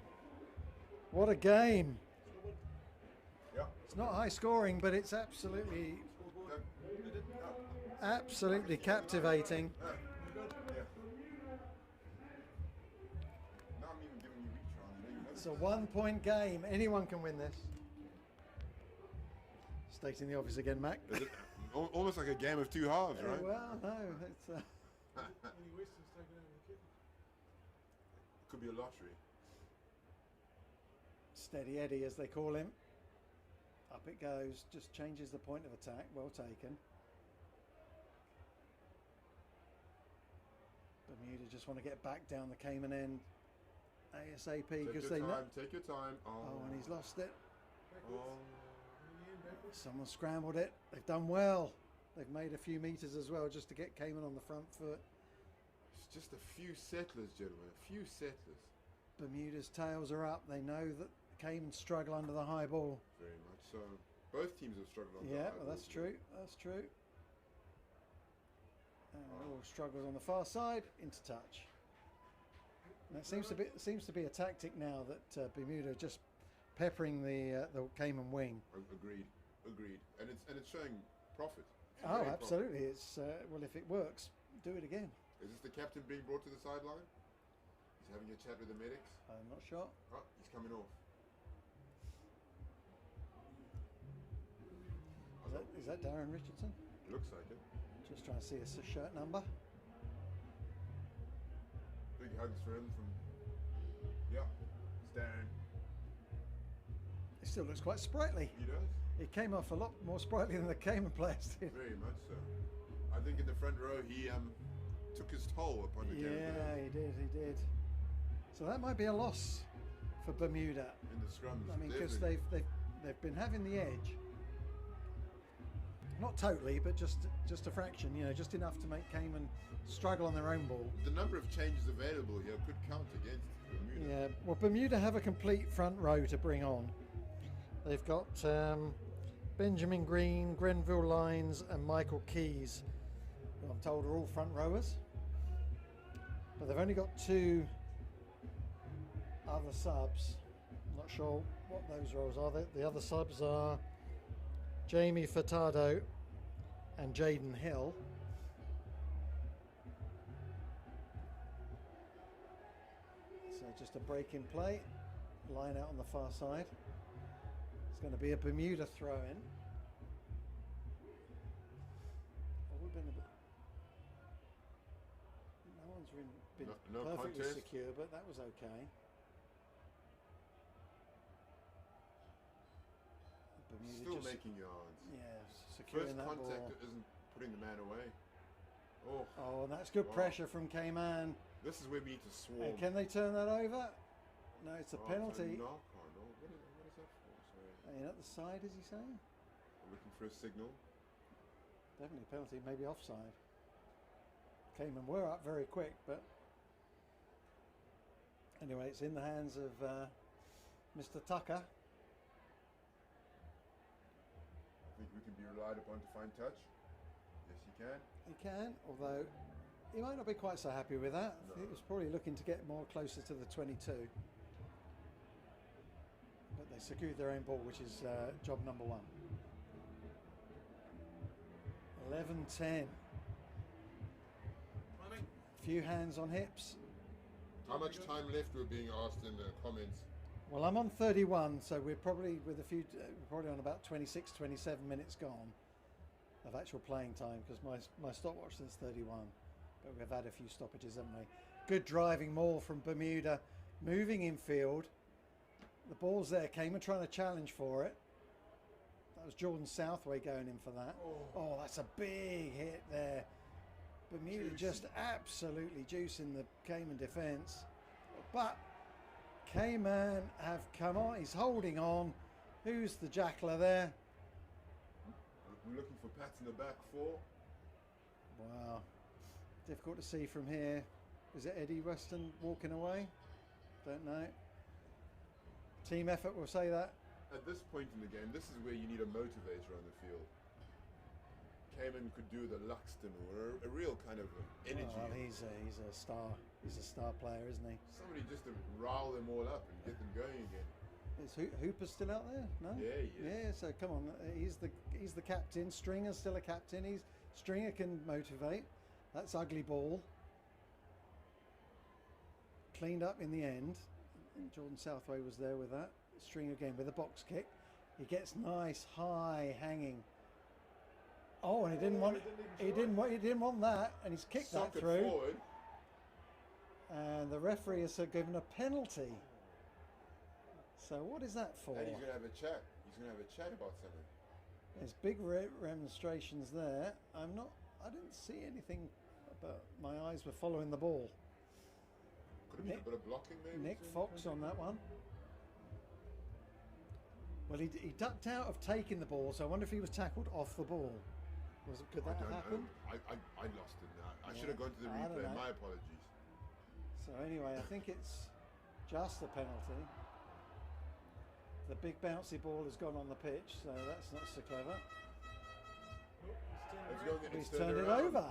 What a game. Yeah. It's not high scoring, but it's absolutely captivating. It's a 1-point game. Anyone can win this. Stating the obvious again, Mac. Is it almost like a game of two halves, right? Well, no, it's Any Western's taken over the kit. Could be a lottery. Steady Eddie, as they call him. Up it goes. Just changes the point of attack. Well taken. Bermuda just want to get back down the Cayman end ASAP because they know. Take your time. Oh, and he's lost it. Backwards. Oh. In the end, backwards. Someone scrambled it. They've done well. They've made a few meters as well just to get Cayman on the front foot. It's just a few settlers, gentlemen. A few settlers. Bermuda's tails are up. They know that Cayman struggle under the high ball. Very much so. Both teams have struggled on the Yeah, high well, ball. that's true. That's true. And all struggles on the far side into touch. And that seems to be a tactic now that Bermuda just peppering the Cayman wing. Agreed. And it's showing profit. Oh, Great absolutely. It's well, if it works, do it again. Is this the captain being brought to the sideline? He's having a chat with the medics. I'm not sure. Oh, he's coming off. Is that Darren Richardson? Looks like it. Just trying to see a shirt number. Big hugs for him from. Yeah, it's Darren. It still looks quite sprightly. He does. It came off a lot more sprightly than the Cayman players did. Very much so. I think in the front row he took his toll upon the Cayman Yeah, players. he did. So that might be a loss for Bermuda. In the scrums. I mean, because definitely. they've been having the edge. Not totally, but just a fraction. You know, just enough to make Cayman struggle on their own ball. The number of changes available here could count against Bermuda. Yeah. Well, Bermuda have a complete front row to bring on. They've got Benjamin Green, Grenville Lyons, and Michael Keys, who I'm told are all front rowers. But they've only got 2 other subs. I'm not sure what those roles are. The other subs are Jamie Furtado and Jaden Hill. So just a break in play, line out on the far side. It's going to be a Bermuda throw in. We've been a bit. No one's been No perfectly contest. secure, but that was okay. Bermuda Still just, making yards. yeah, securing First that contact ball. isn't putting the man away. Oh, Oh, and that's good Wow. pressure from Cayman. this is where we need to swarm. And can they turn that over? No, it's a Oh, penalty. It's a knock on. Oh, what is that for? Sorry. And at the side, is he saying? I'm looking for a signal. Definitely a penalty, maybe offside. Cayman were up very quick, but anyway, it's in the hands of Mr. Tucker. I think we can be relied upon to find touch. Yes, you can. He can, although he might not be quite so happy with that. No. He was probably looking to get more closer to the 22. But they secured their own ball, which is job number 1. 11-10. Running. Few hands on hips. How much time left we're being asked in the comments? Well, I'm on 31, so we're probably with a few, probably on about 26, 27 minutes gone of actual playing time, because my stopwatch says 31, but we've had a few stoppages, haven't we? Good driving maul from Bermuda, moving infield. The ball's there. Cayman trying to challenge for it. That was Jordan Southway going in for that. Oh, that's a big hit there. Bermuda Juicy. just absolutely juicing the Cayman defence, but Cayman have come on. He's holding on. Who's the jackler there? We're looking for Pat in the back 4. Wow, difficult to see from here. Is it Eddie Weston walking away? Don't know. Team effort, we'll say that. At this point in the game, this is where you need a motivator on the field. Cayman could do the Luxton or a real kind of energy. Oh, well, he's a star. He's a star player, isn't he? Somebody just to rile them all up and get them going again. Is Hooper still out there? No. Yeah, he is. Yeah. So come on, he's the captain. Stringer's still a captain. Stringer can motivate. That's ugly ball. Cleaned up in the end. think Jordan Southway was there with that. String again with a box kick. He gets nice high hanging. Oh, and he didn't want that, and he's kicked that through. Forward. And the referee has given a penalty. So what is that for? And he's going to have a chat. He's going to have a chat about something. There's big remonstrations there. I didn't see anything, but my eyes were following the ball. Could have been a bit of blocking maybe. Nick Fox on that one. Well, he ducked out of taking the ball, so I wonder if he was tackled off the ball. Could that have happened? I lost in that. I should have gone to the replay. My apologies. So anyway, I think it's just a penalty. The big bouncy ball has gone on the pitch, so that's not so clever. He's turned it over.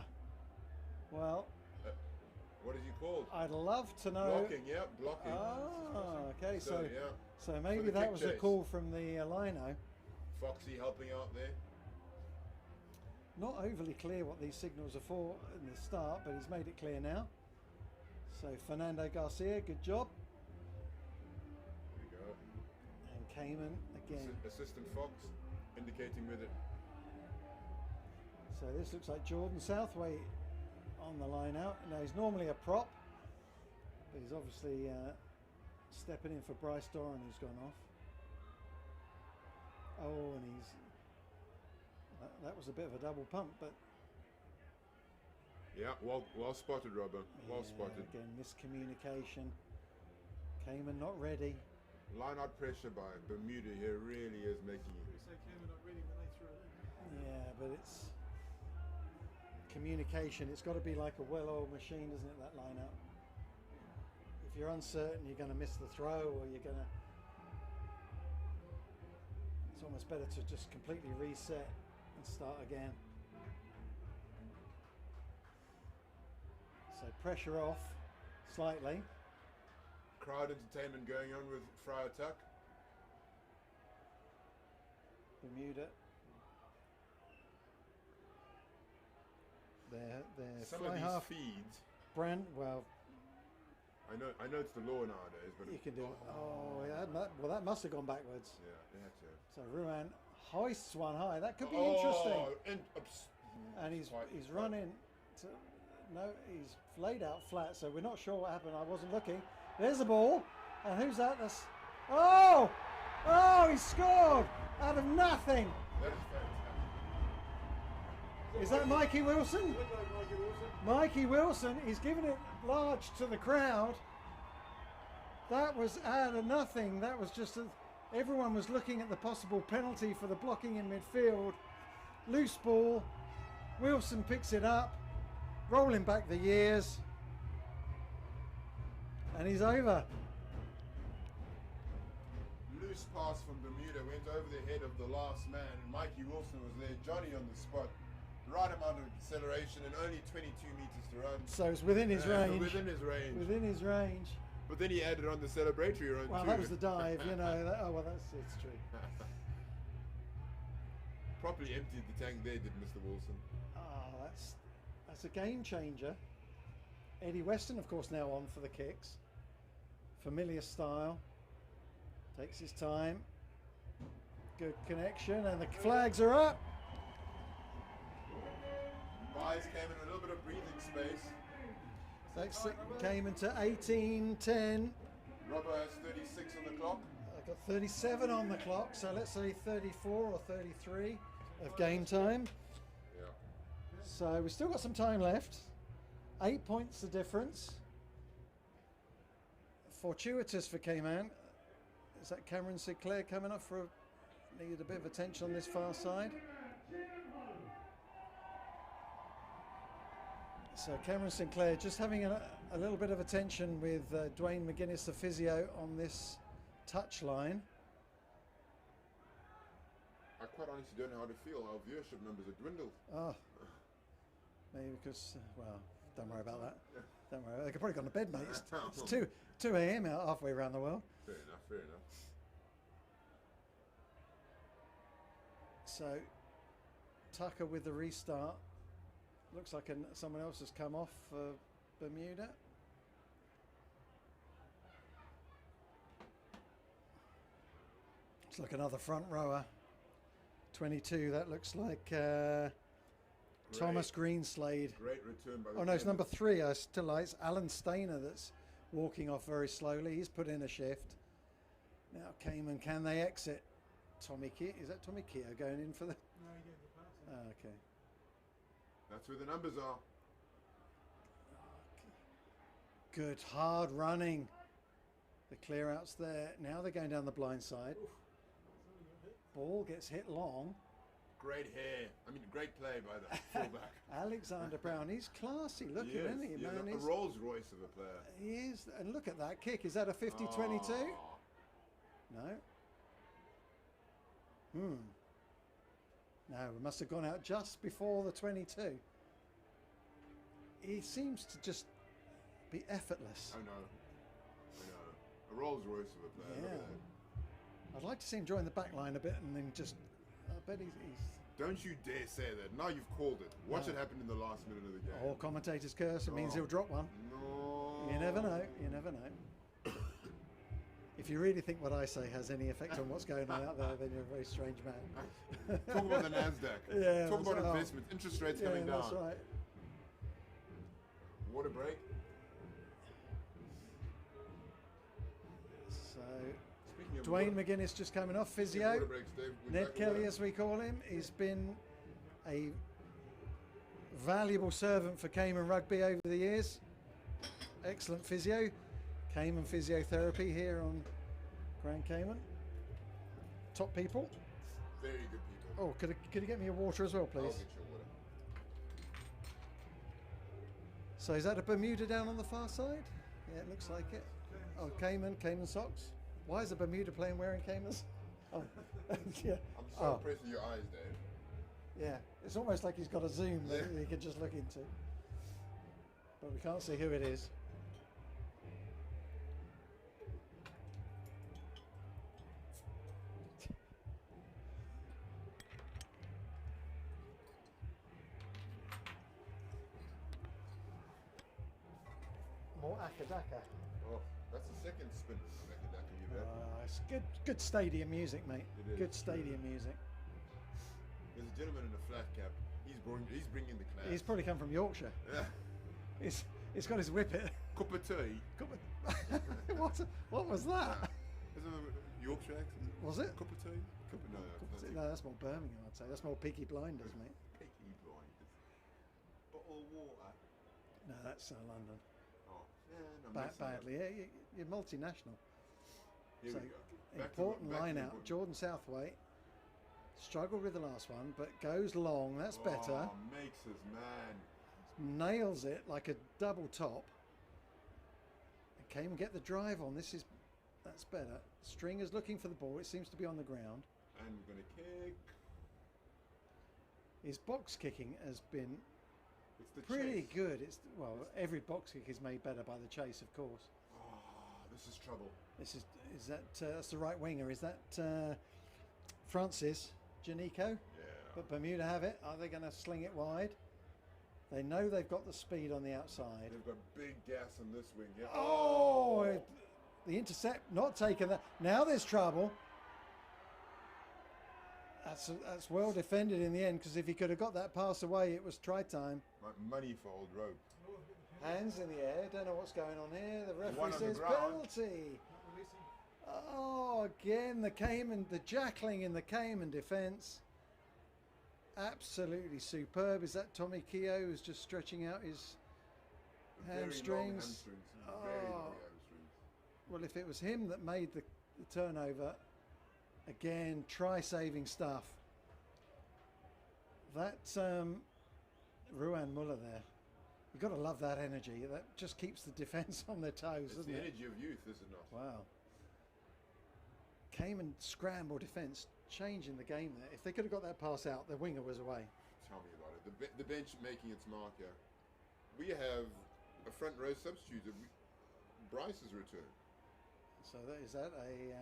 Well, what is he called? I'd love to know. Blocking, yeah, blocking. Ah, okay, so yeah. maybe that was a call from the lino. Foxy helping out there. Not overly clear what these signals are for in the start, but he's made it clear now. So Fernando Garcia, good job. There we go. And Cayman again. Assistant Fox indicating with it. So this looks like Jordan Southway on the line out. Now he's normally a prop, but he's obviously stepping in for Bryce Doran, who's gone off. Oh, and that was a bit of a double pump, but yeah, well spotted, Robert. Well spotted. Again, miscommunication. Cayman not ready. Line out pressure by Bermuda here really is making it. They say Cayman not ready when they threw it in. Yeah, but it's communication. It's got to be like a well-oiled machine, doesn't it, that line out? If you're uncertain, you're going to miss the throw, or you're going to... It's almost better to just completely reset and start again. So pressure off slightly. Crowd entertainment going on with Friar Tuck. Bermuda. They're Some fly of these half feeds. well, I know it's the law nowadays, but you can do it. Oh, yeah, that must have gone backwards. Yeah, they had to. So Ruan hoists one high. That could be interesting. And he's running. He's laid out flat, so we're not sure what happened. I wasn't looking. There's the ball, and who's that? Oh, he scored out of nothing. That is fantastic. Is that Mikey Wilson? Mikey Wilson. He's giving it large to the crowd. That was out of nothing. That was just everyone was looking at the possible penalty for the blocking in midfield. Loose ball. Wilson picks it up, rolling back the years, and he's over. Loose pass from Bermuda went over the head of the last man, and Mikey Wilson was there. Johnny on the spot. The right amount of acceleration and only 22 meters to run. So it's within his range. Within his range. Within his range. But then he added on the celebratory run well, too. that was the dive, you know. It's true. Properly emptied the tank there, did Mr. Wilson. Oh, that's a game changer. Eddie Weston, of course, now on for the kicks. Familiar style. Takes his time. Good connection, and the flags are up. Buys came in a little bit of breathing space. Thanks, came into 18:10. Robbo has 36 on the clock. I've got 37 on the clock, so let's say 34 or 33 of game time. Yeah. So we've still got some time left. 8 points the difference. Fortuitous for Cayman. Is that Cameron Sinclair coming up for needed a bit of attention on this far side? So Cameron Sinclair just having a little bit of attention with Dwayne McGuinness, the physio, on this touch line. I quite honestly don't know how to feel. Our viewership numbers have dwindled. Oh, maybe because, well, don't worry about that. Don't worry. They could probably gone to bed, mate. It's 2 a.m. out halfway around the world. Fair enough, fair enough. So Tucker with the restart. Looks like someone else has come off for Bermuda. Looks like another front rower. 22, that looks like Thomas Greenslade. Great return by the Oh no, it's Caymans. number 3. I still like it's Alan Stainer that's walking off very slowly. He's put in a shift. Now Cayman, can they exit? Tommy Keogh, is that Tommy Keogh going in for the... No, he gave the pass. Oh, okay. That's where the numbers are. Good, hard running. The clear out's there. Now they're going down the blind side. Ball gets hit long. Great hair. I mean, great play by the fullback. Alexander Brown, he's classy looking, Yes, isn't he, yeah, man? a He's, Rolls Royce of a player. he is. And look at that kick. Is that a 50-22? Oh. No. No, it must have gone out just before the 22. He seems to just be effortless. I know. A Rolls Royce of a player. Look Yeah. at that. I'd like to see him join the back line a bit and then just... I bet he's Don't you dare say that. Now you've called it. Watch No. it happen in the last minute of the game. all commentators curse. It means Oh. he'll drop one. No. You never know. You never know. If you really think what I say has any effect on what's going on out there, then you're a very strange man. Talk about the NASDAQ. Yeah, Talk about that's right. investments. Interest rates Yeah, coming down. that's right. Water break. So, Speaking of Dwayne water, McGuinness just coming off, speaking of physio. water breaks, Dave, we're Ned back Kelly, away. as we call him, he's been a valuable servant for Cayman Rugby over the years. Excellent physio. Cayman physiotherapy here on Grand Cayman. Top people. Very good people. Oh, could you get me a water as well, I'll please? get your water. So is that a Bermuda down on the far side? Yeah, it looks like it. Oh, Cayman socks. Why is a Bermuda player wearing Caymans? Oh, yeah. I'm so Oh, impressed with your eyes, Dave. yeah. It's almost like he's got a zoom that Yeah. he can just look into. But we can't see who it is. More Akadaka. Oh, that's the second spin from Akadaka you've had. It's good stadium music, mate. It is, Good it's stadium music. There's a gentleman in a flat cap. He's bringing the class. He's probably come from Yorkshire. Yeah. He's got his whippet. Cup of tea. What was that? Is it a Yorkshire accent? Was it? Cup of tea? Cup of, no, that's No, that's more Birmingham, I'd say. That's more Peaky Blinders, mate. Peaky Blinders. Bottle of water. No, that's London. Oh, yeah, no, messing up. Badly. Yeah, you're multinational. Here So, we go. Back to important back to line the out. book. Jordan Southwaite struggled with the last one, but goes long. That's better. Oh, makes us man. Nails it like a double top. And came and get the drive on. That's better. Stringer's looking for the ball. It seems to be on the ground. And we're going to kick. His box kicking has been It's the pretty chase. good. Every box kick is made better by the chase, of course. Oh, this is trouble. That's the right winger. Is that Francis Janico? Yeah. But Bermuda have it. Are they going to sling it wide? They know they've got the speed on the outside. They've got big gas on this wing. Yeah. Oh, the intercept not taken. That now there's trouble. That's well defended in the end, because if he could have got that pass away, it was try time. Like money for old rope. Hands in the air. Don't know what's going on here. The One referee on the says ground. penalty. Oh, again the jackling in the Cayman defence. Absolutely superb. Is that Tommy Keogh who's just stretching out his Very long hamstrings? hamstrings. Very Oh. long hamstrings. Well, if it was him that made the turnover, again, try-saving stuff. That Ruan Muller there, you've got to love that energy. That just keeps the defence on their toes, It's doesn't the it? energy of youth, is it not? Wow. Cayman scramble defence, changing the game there. If they could have got that pass out, the winger was away. Tell me about it. The bench making its mark here. We have a front row substitute. Bryce's return. So is that a...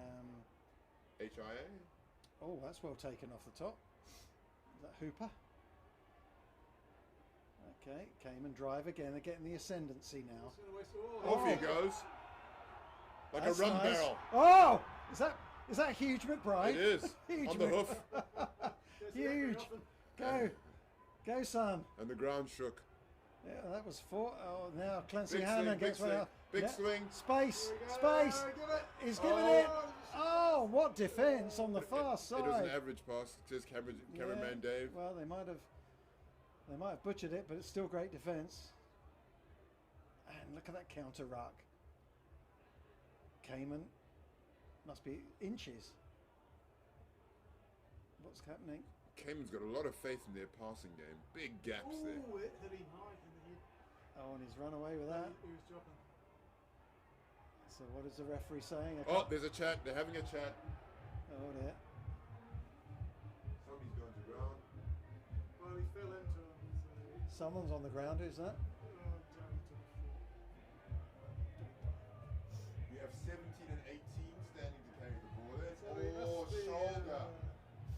HIA. oh, that's well taken off the top. Is that Hooper? Okay, Cayman drive again. They're getting the ascendancy now. Off he goes. Like That's a rum nice. barrel. Oh! Is that Is that huge, McBride? It is. Huge On the hoof. Huge. Go, son. And the ground shook. Yeah, that was 4. Oh, now Clancy Big Hanna swing, gets big one swing, out. big swing. Space. There we go. Space. Give it. He's giving it. Oh, what defence on the far side. It was an average pass. It says cameraman Dave. Well, they might have butchered it, but it's still great defence. And look at that counter ruck. Cayman must be inches. What's happening? Cayman's got a lot of faith in their passing game. Big gaps there. Ooh, it hit him hard in the head. Oh, and he's run away with that. He was dropping. So what is the referee saying? Oh, there's a chat. They're having a chat. Oh dear. Somebody's gone to ground. Well, he fell into him. So Someone's on the ground. Who's that? We have 17 and 18 standing to carry the ball. That's So he must be, shoulder.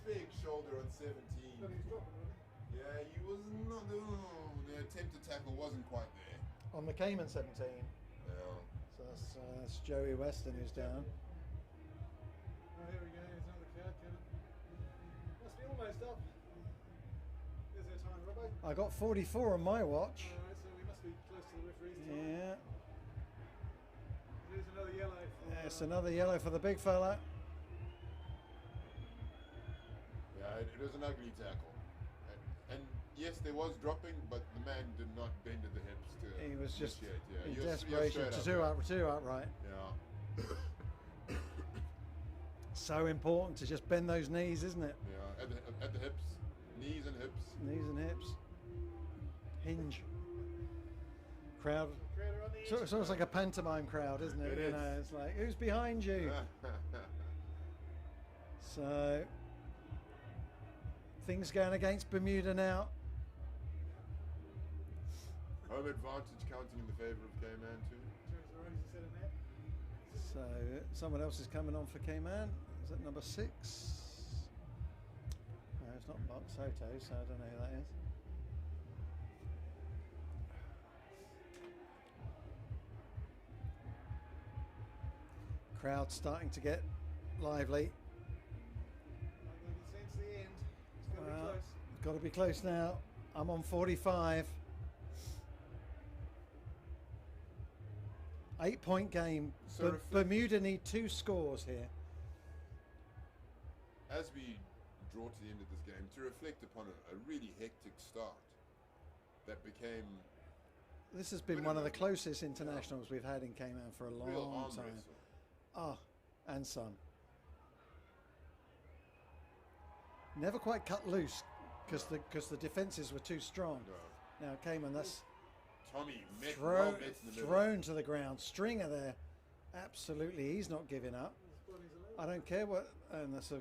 Big shoulder on 17. But he's dropping, really. Yeah, he was not. The attempt to tackle wasn't quite there. On the Cayman 17. Yeah. So that's Joey Weston who's down. Oh, here we go. Here's another card, Kevin. Must be almost up. There's our time, Robbo. I got 44 on my watch. Alright, so we must be close to the referee's time. Yeah. There's another yellow. Yes, another yellow for the big fella. Yeah, it was an ugly tackle. And yes, there was dropping, but the man did not bend at the hips to He was just initiate. Yeah, in you're desperation straight to up. two upright. Yeah. So important to just bend those knees, isn't it? Yeah, at the hips, knees and hips. Knees and hips. Hinge. Crowd. Crowder on the So edge. it's almost like a pantomime crowd, isn't it? It You is. know, it's like, who's behind you? So things going against Bermuda now. Home advantage counting in the favour of Cayman too. Joe's already set a net. So someone else is coming on for Cayman. Is that number 6? No, it's not Mark Soto, so I don't know who that is. Crowd starting to get lively. Not going to sense the end. It's going to Well, be close. got to be close now. I'm on 45. 8-point game. So But reflect- Bermuda need 2 scores here. As we draw to the end of this game, to reflect upon a really hectic start that became This has been one of the closest internationals we've had in Cayman for a real long arm time. wrestle. Ah, and some. Never quite cut loose because the defences were too strong. No. Now Cayman, that's Tommy met well met in the middle. thrown to the ground. Stringer there, absolutely, he's not giving up. His body's a little. I don't care what, and that's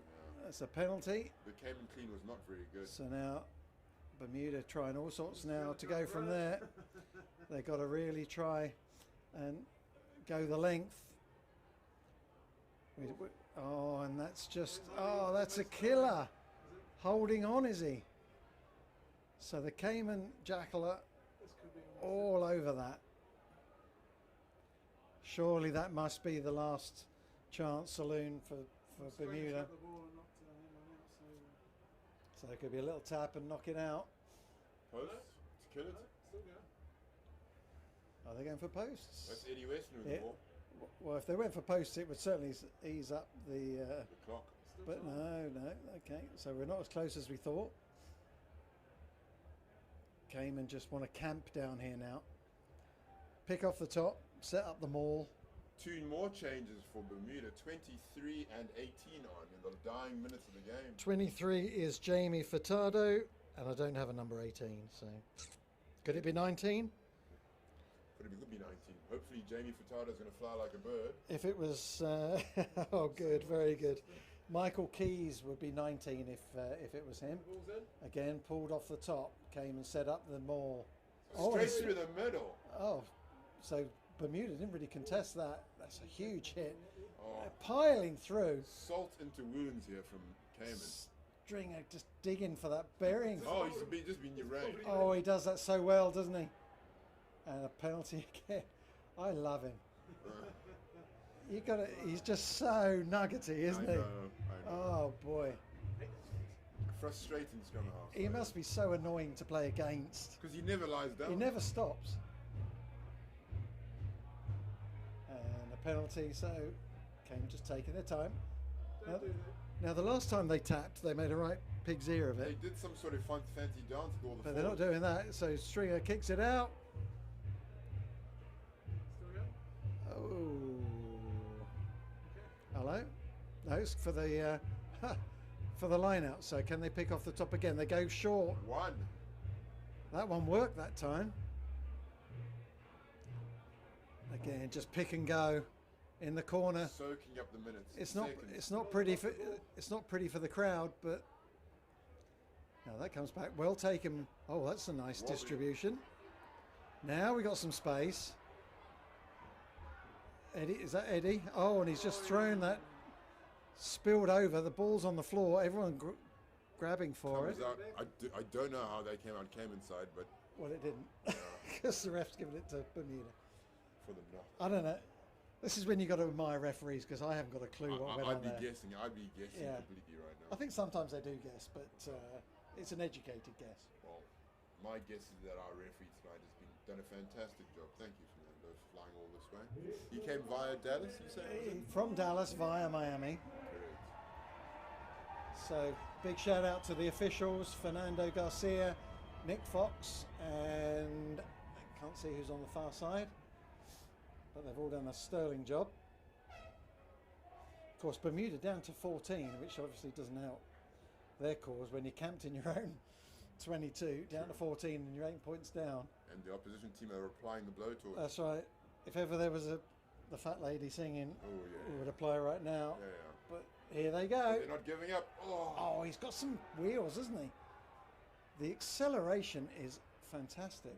a penalty. The Cayman clean was not very good. So now Bermuda trying all sorts now to go from there. They've got to really try and go the length. Oh, and that's just, oh, that's a killer. Holding on, is he? So the Cayman Jackal This could be all over that. Surely that must be the last chance saloon for Bermuda. The ball and knocked him out, So there could be a little tap and knock it out. Post to kill it. Still going. Are they going for posts? That's Eddie Westner in Yeah. the ball. Well, if they went for posts, it would certainly ease up the. The clock. But no. Okay, so we're not as close as we thought. Cayman just want to camp down here now. Pick off the top, set up the maul. 2 more changes for Bermuda. 23 and 18 on in the dying minutes of the game. 23 is Jamie Furtado, and I don't have a number 18, so could it be 19? Could be 19. Hopefully Jamie Furtado is going to fly like a bird. If it was, oh, good, very good. Michael Keys would be 19 if it was him. Ball's in. Again, pulled off the top, came and set up the maul. Straight it's- through the middle. Oh, so Bermuda didn't really contest that. That's a huge hit. Oh, Piling through. salt into wounds here from Cayman. Stringer just digging for that bearing. Oh, he's just been your range. Oh, he does that so well, doesn't he? And a penalty again. I love him. You got to. He's just so nuggety, isn't I he? know. Oh boy. Frustrating scrum half. He must be so annoying to play against. Because he never lies down. He never stops. And a penalty, so Cayman just taking their time. Now the last time they tapped, they made a right pig's ear of it. They did some sort of fancy dance with all the But they're not doing that, so Stringer kicks it out. Oh. Hello? No, it's for the for the line out. So can they pick off the top again? They go short. One. That one worked that time. Again, just pick and go in the corner. Soaking up the minutes. It's not pretty for the crowd, but now that comes back. Well taken. Oh, that's a nice distribution. Now we got some space. Eddie, is that Eddie? Oh, and he's just thrown that, spilled over. The ball's on the floor. Everyone grabbing for it. Out, I don't know how they came out Cayman side, but well, it didn't, because the ref's given it to Bermuda. For them not. I don't know. This is when you got to admire referees, because I haven't got a clue what went on there. I'd be guessing completely right now. I think sometimes they do guess, but it's an educated guess. Well, my guess is that our referee tonight has done a fantastic job. Thank you, Fernando, for flying all this way. He came via Dallas, you say? From Dallas via Miami. Correct. So big shout out to the officials, Fernando Garcia, Nick Fox, and I can't see who's on the far side, but they've all done a sterling job. Of course, Bermuda down to 14, which obviously doesn't help their cause when you're camped in your own 22, down to 14 and you're 8 points down. And the opposition team are applying the blowtorch. That's right. If ever there was the fat lady singing, we would apply right now. Yeah. But here they go. They're not giving up. Oh, he's got some wheels, hasn't he? The acceleration is fantastic.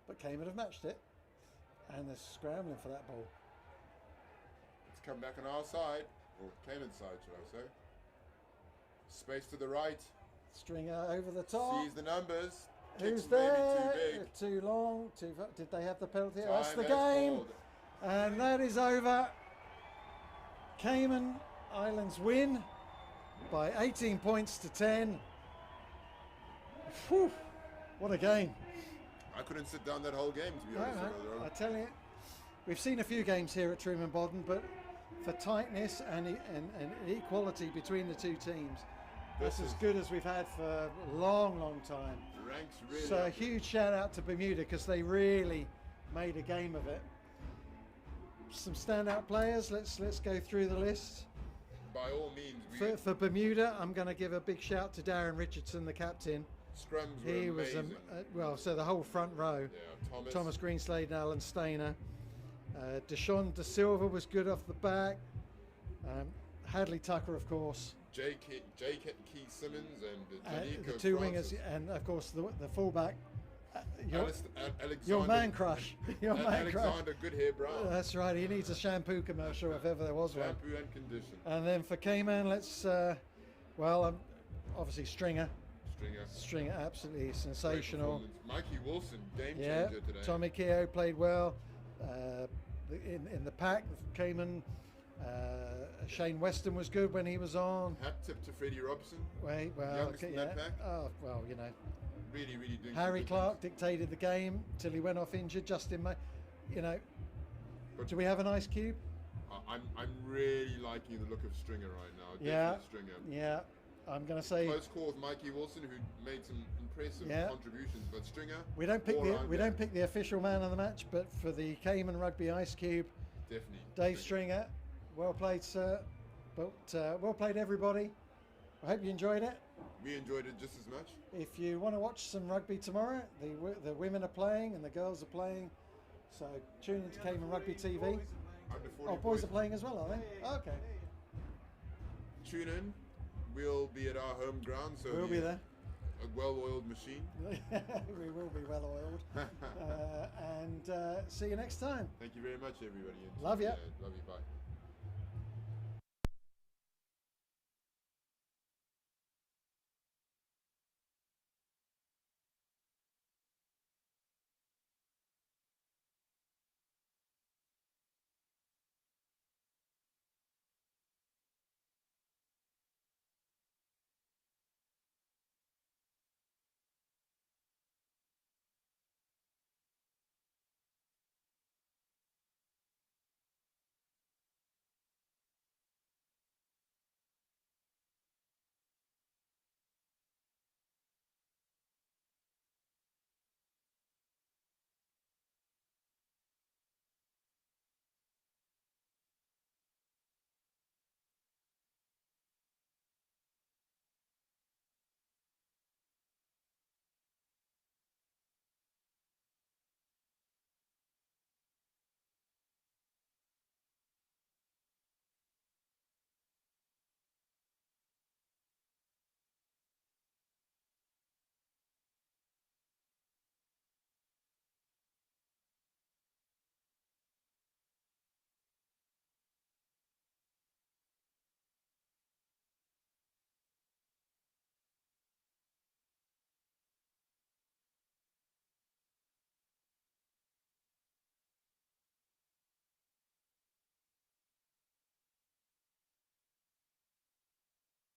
But Cayman have matched it. And they're scrambling for that ball. It's come back on our side. Or Cayman side, should I say. Space to the right. Stringer over the top. Sees the numbers. Who's Kicks there? maybe too Too long. Did they have the penalty? big. That's the Time has game. called. And that is over. Cayman Islands win by 18 points to 10. Whew, what a game. I couldn't sit down that whole game, to be honest. I tell you, we've seen a few games here at Truman Bodden, but for tightness and equality between the two teams, that's as good as we've had for a long, long time. Ranks really So a up. huge shout out to Bermuda, because they really made a game of it. Some standout players. Let's go through the list. By all means, For Bermuda, I'm going to give a big shout to Darren Richardson, the captain. scrums were He was amazing. well. So the whole front row. Yeah, Thomas Greenslade and Alan Stainer. Deshaun De Silva was good off the back. Hadley Tucker, of course. J. Key Simmons and Janico The two Francis. wingers, and of course the fullback. Alexander, Your man crush. Your man crush. Alexander Goodhair Brown. That's right. He needs a shampoo commercial if ever there was one. Shampoo and condition. And then for Cayman, let's obviously Stringer. Stringer, absolutely Great sensational. performance. Mikey Wilson, game Yeah, changer today. Tommy Keogh played well. In the pack, Cayman, Shane Weston was good when he was on. Hat tip to Freddie Robson. Youngest in that pack. Oh, well, you know. Really doing Harry some good Clark things. dictated the game till he went off injured. Justin May, you know. But do we have an ice cube? I'm really liking the look of Stringer right now. Yeah. Definitely Stringer. Yeah. I'm going to say Close call with Mikey Wilson, who made some impressive contributions, but Stringer. we don't all-round pick the official man of the match, but for the Cayman Rugby Ice Cube, Definitely. Dave Stringer, well played, sir. But well played, everybody. I hope you enjoyed it. We enjoyed it just as much. If you want to watch some rugby tomorrow, the women are playing and the girls are playing. So tune into Cayman Rugby TV. Under 40 Boys are playing as well, are they? Okay. Tune in. We'll be at our home ground, so We'll be there. A well-oiled machine. We will be well oiled. And see you next time. Thank you very much, everybody. Love ya. Love you. Bye.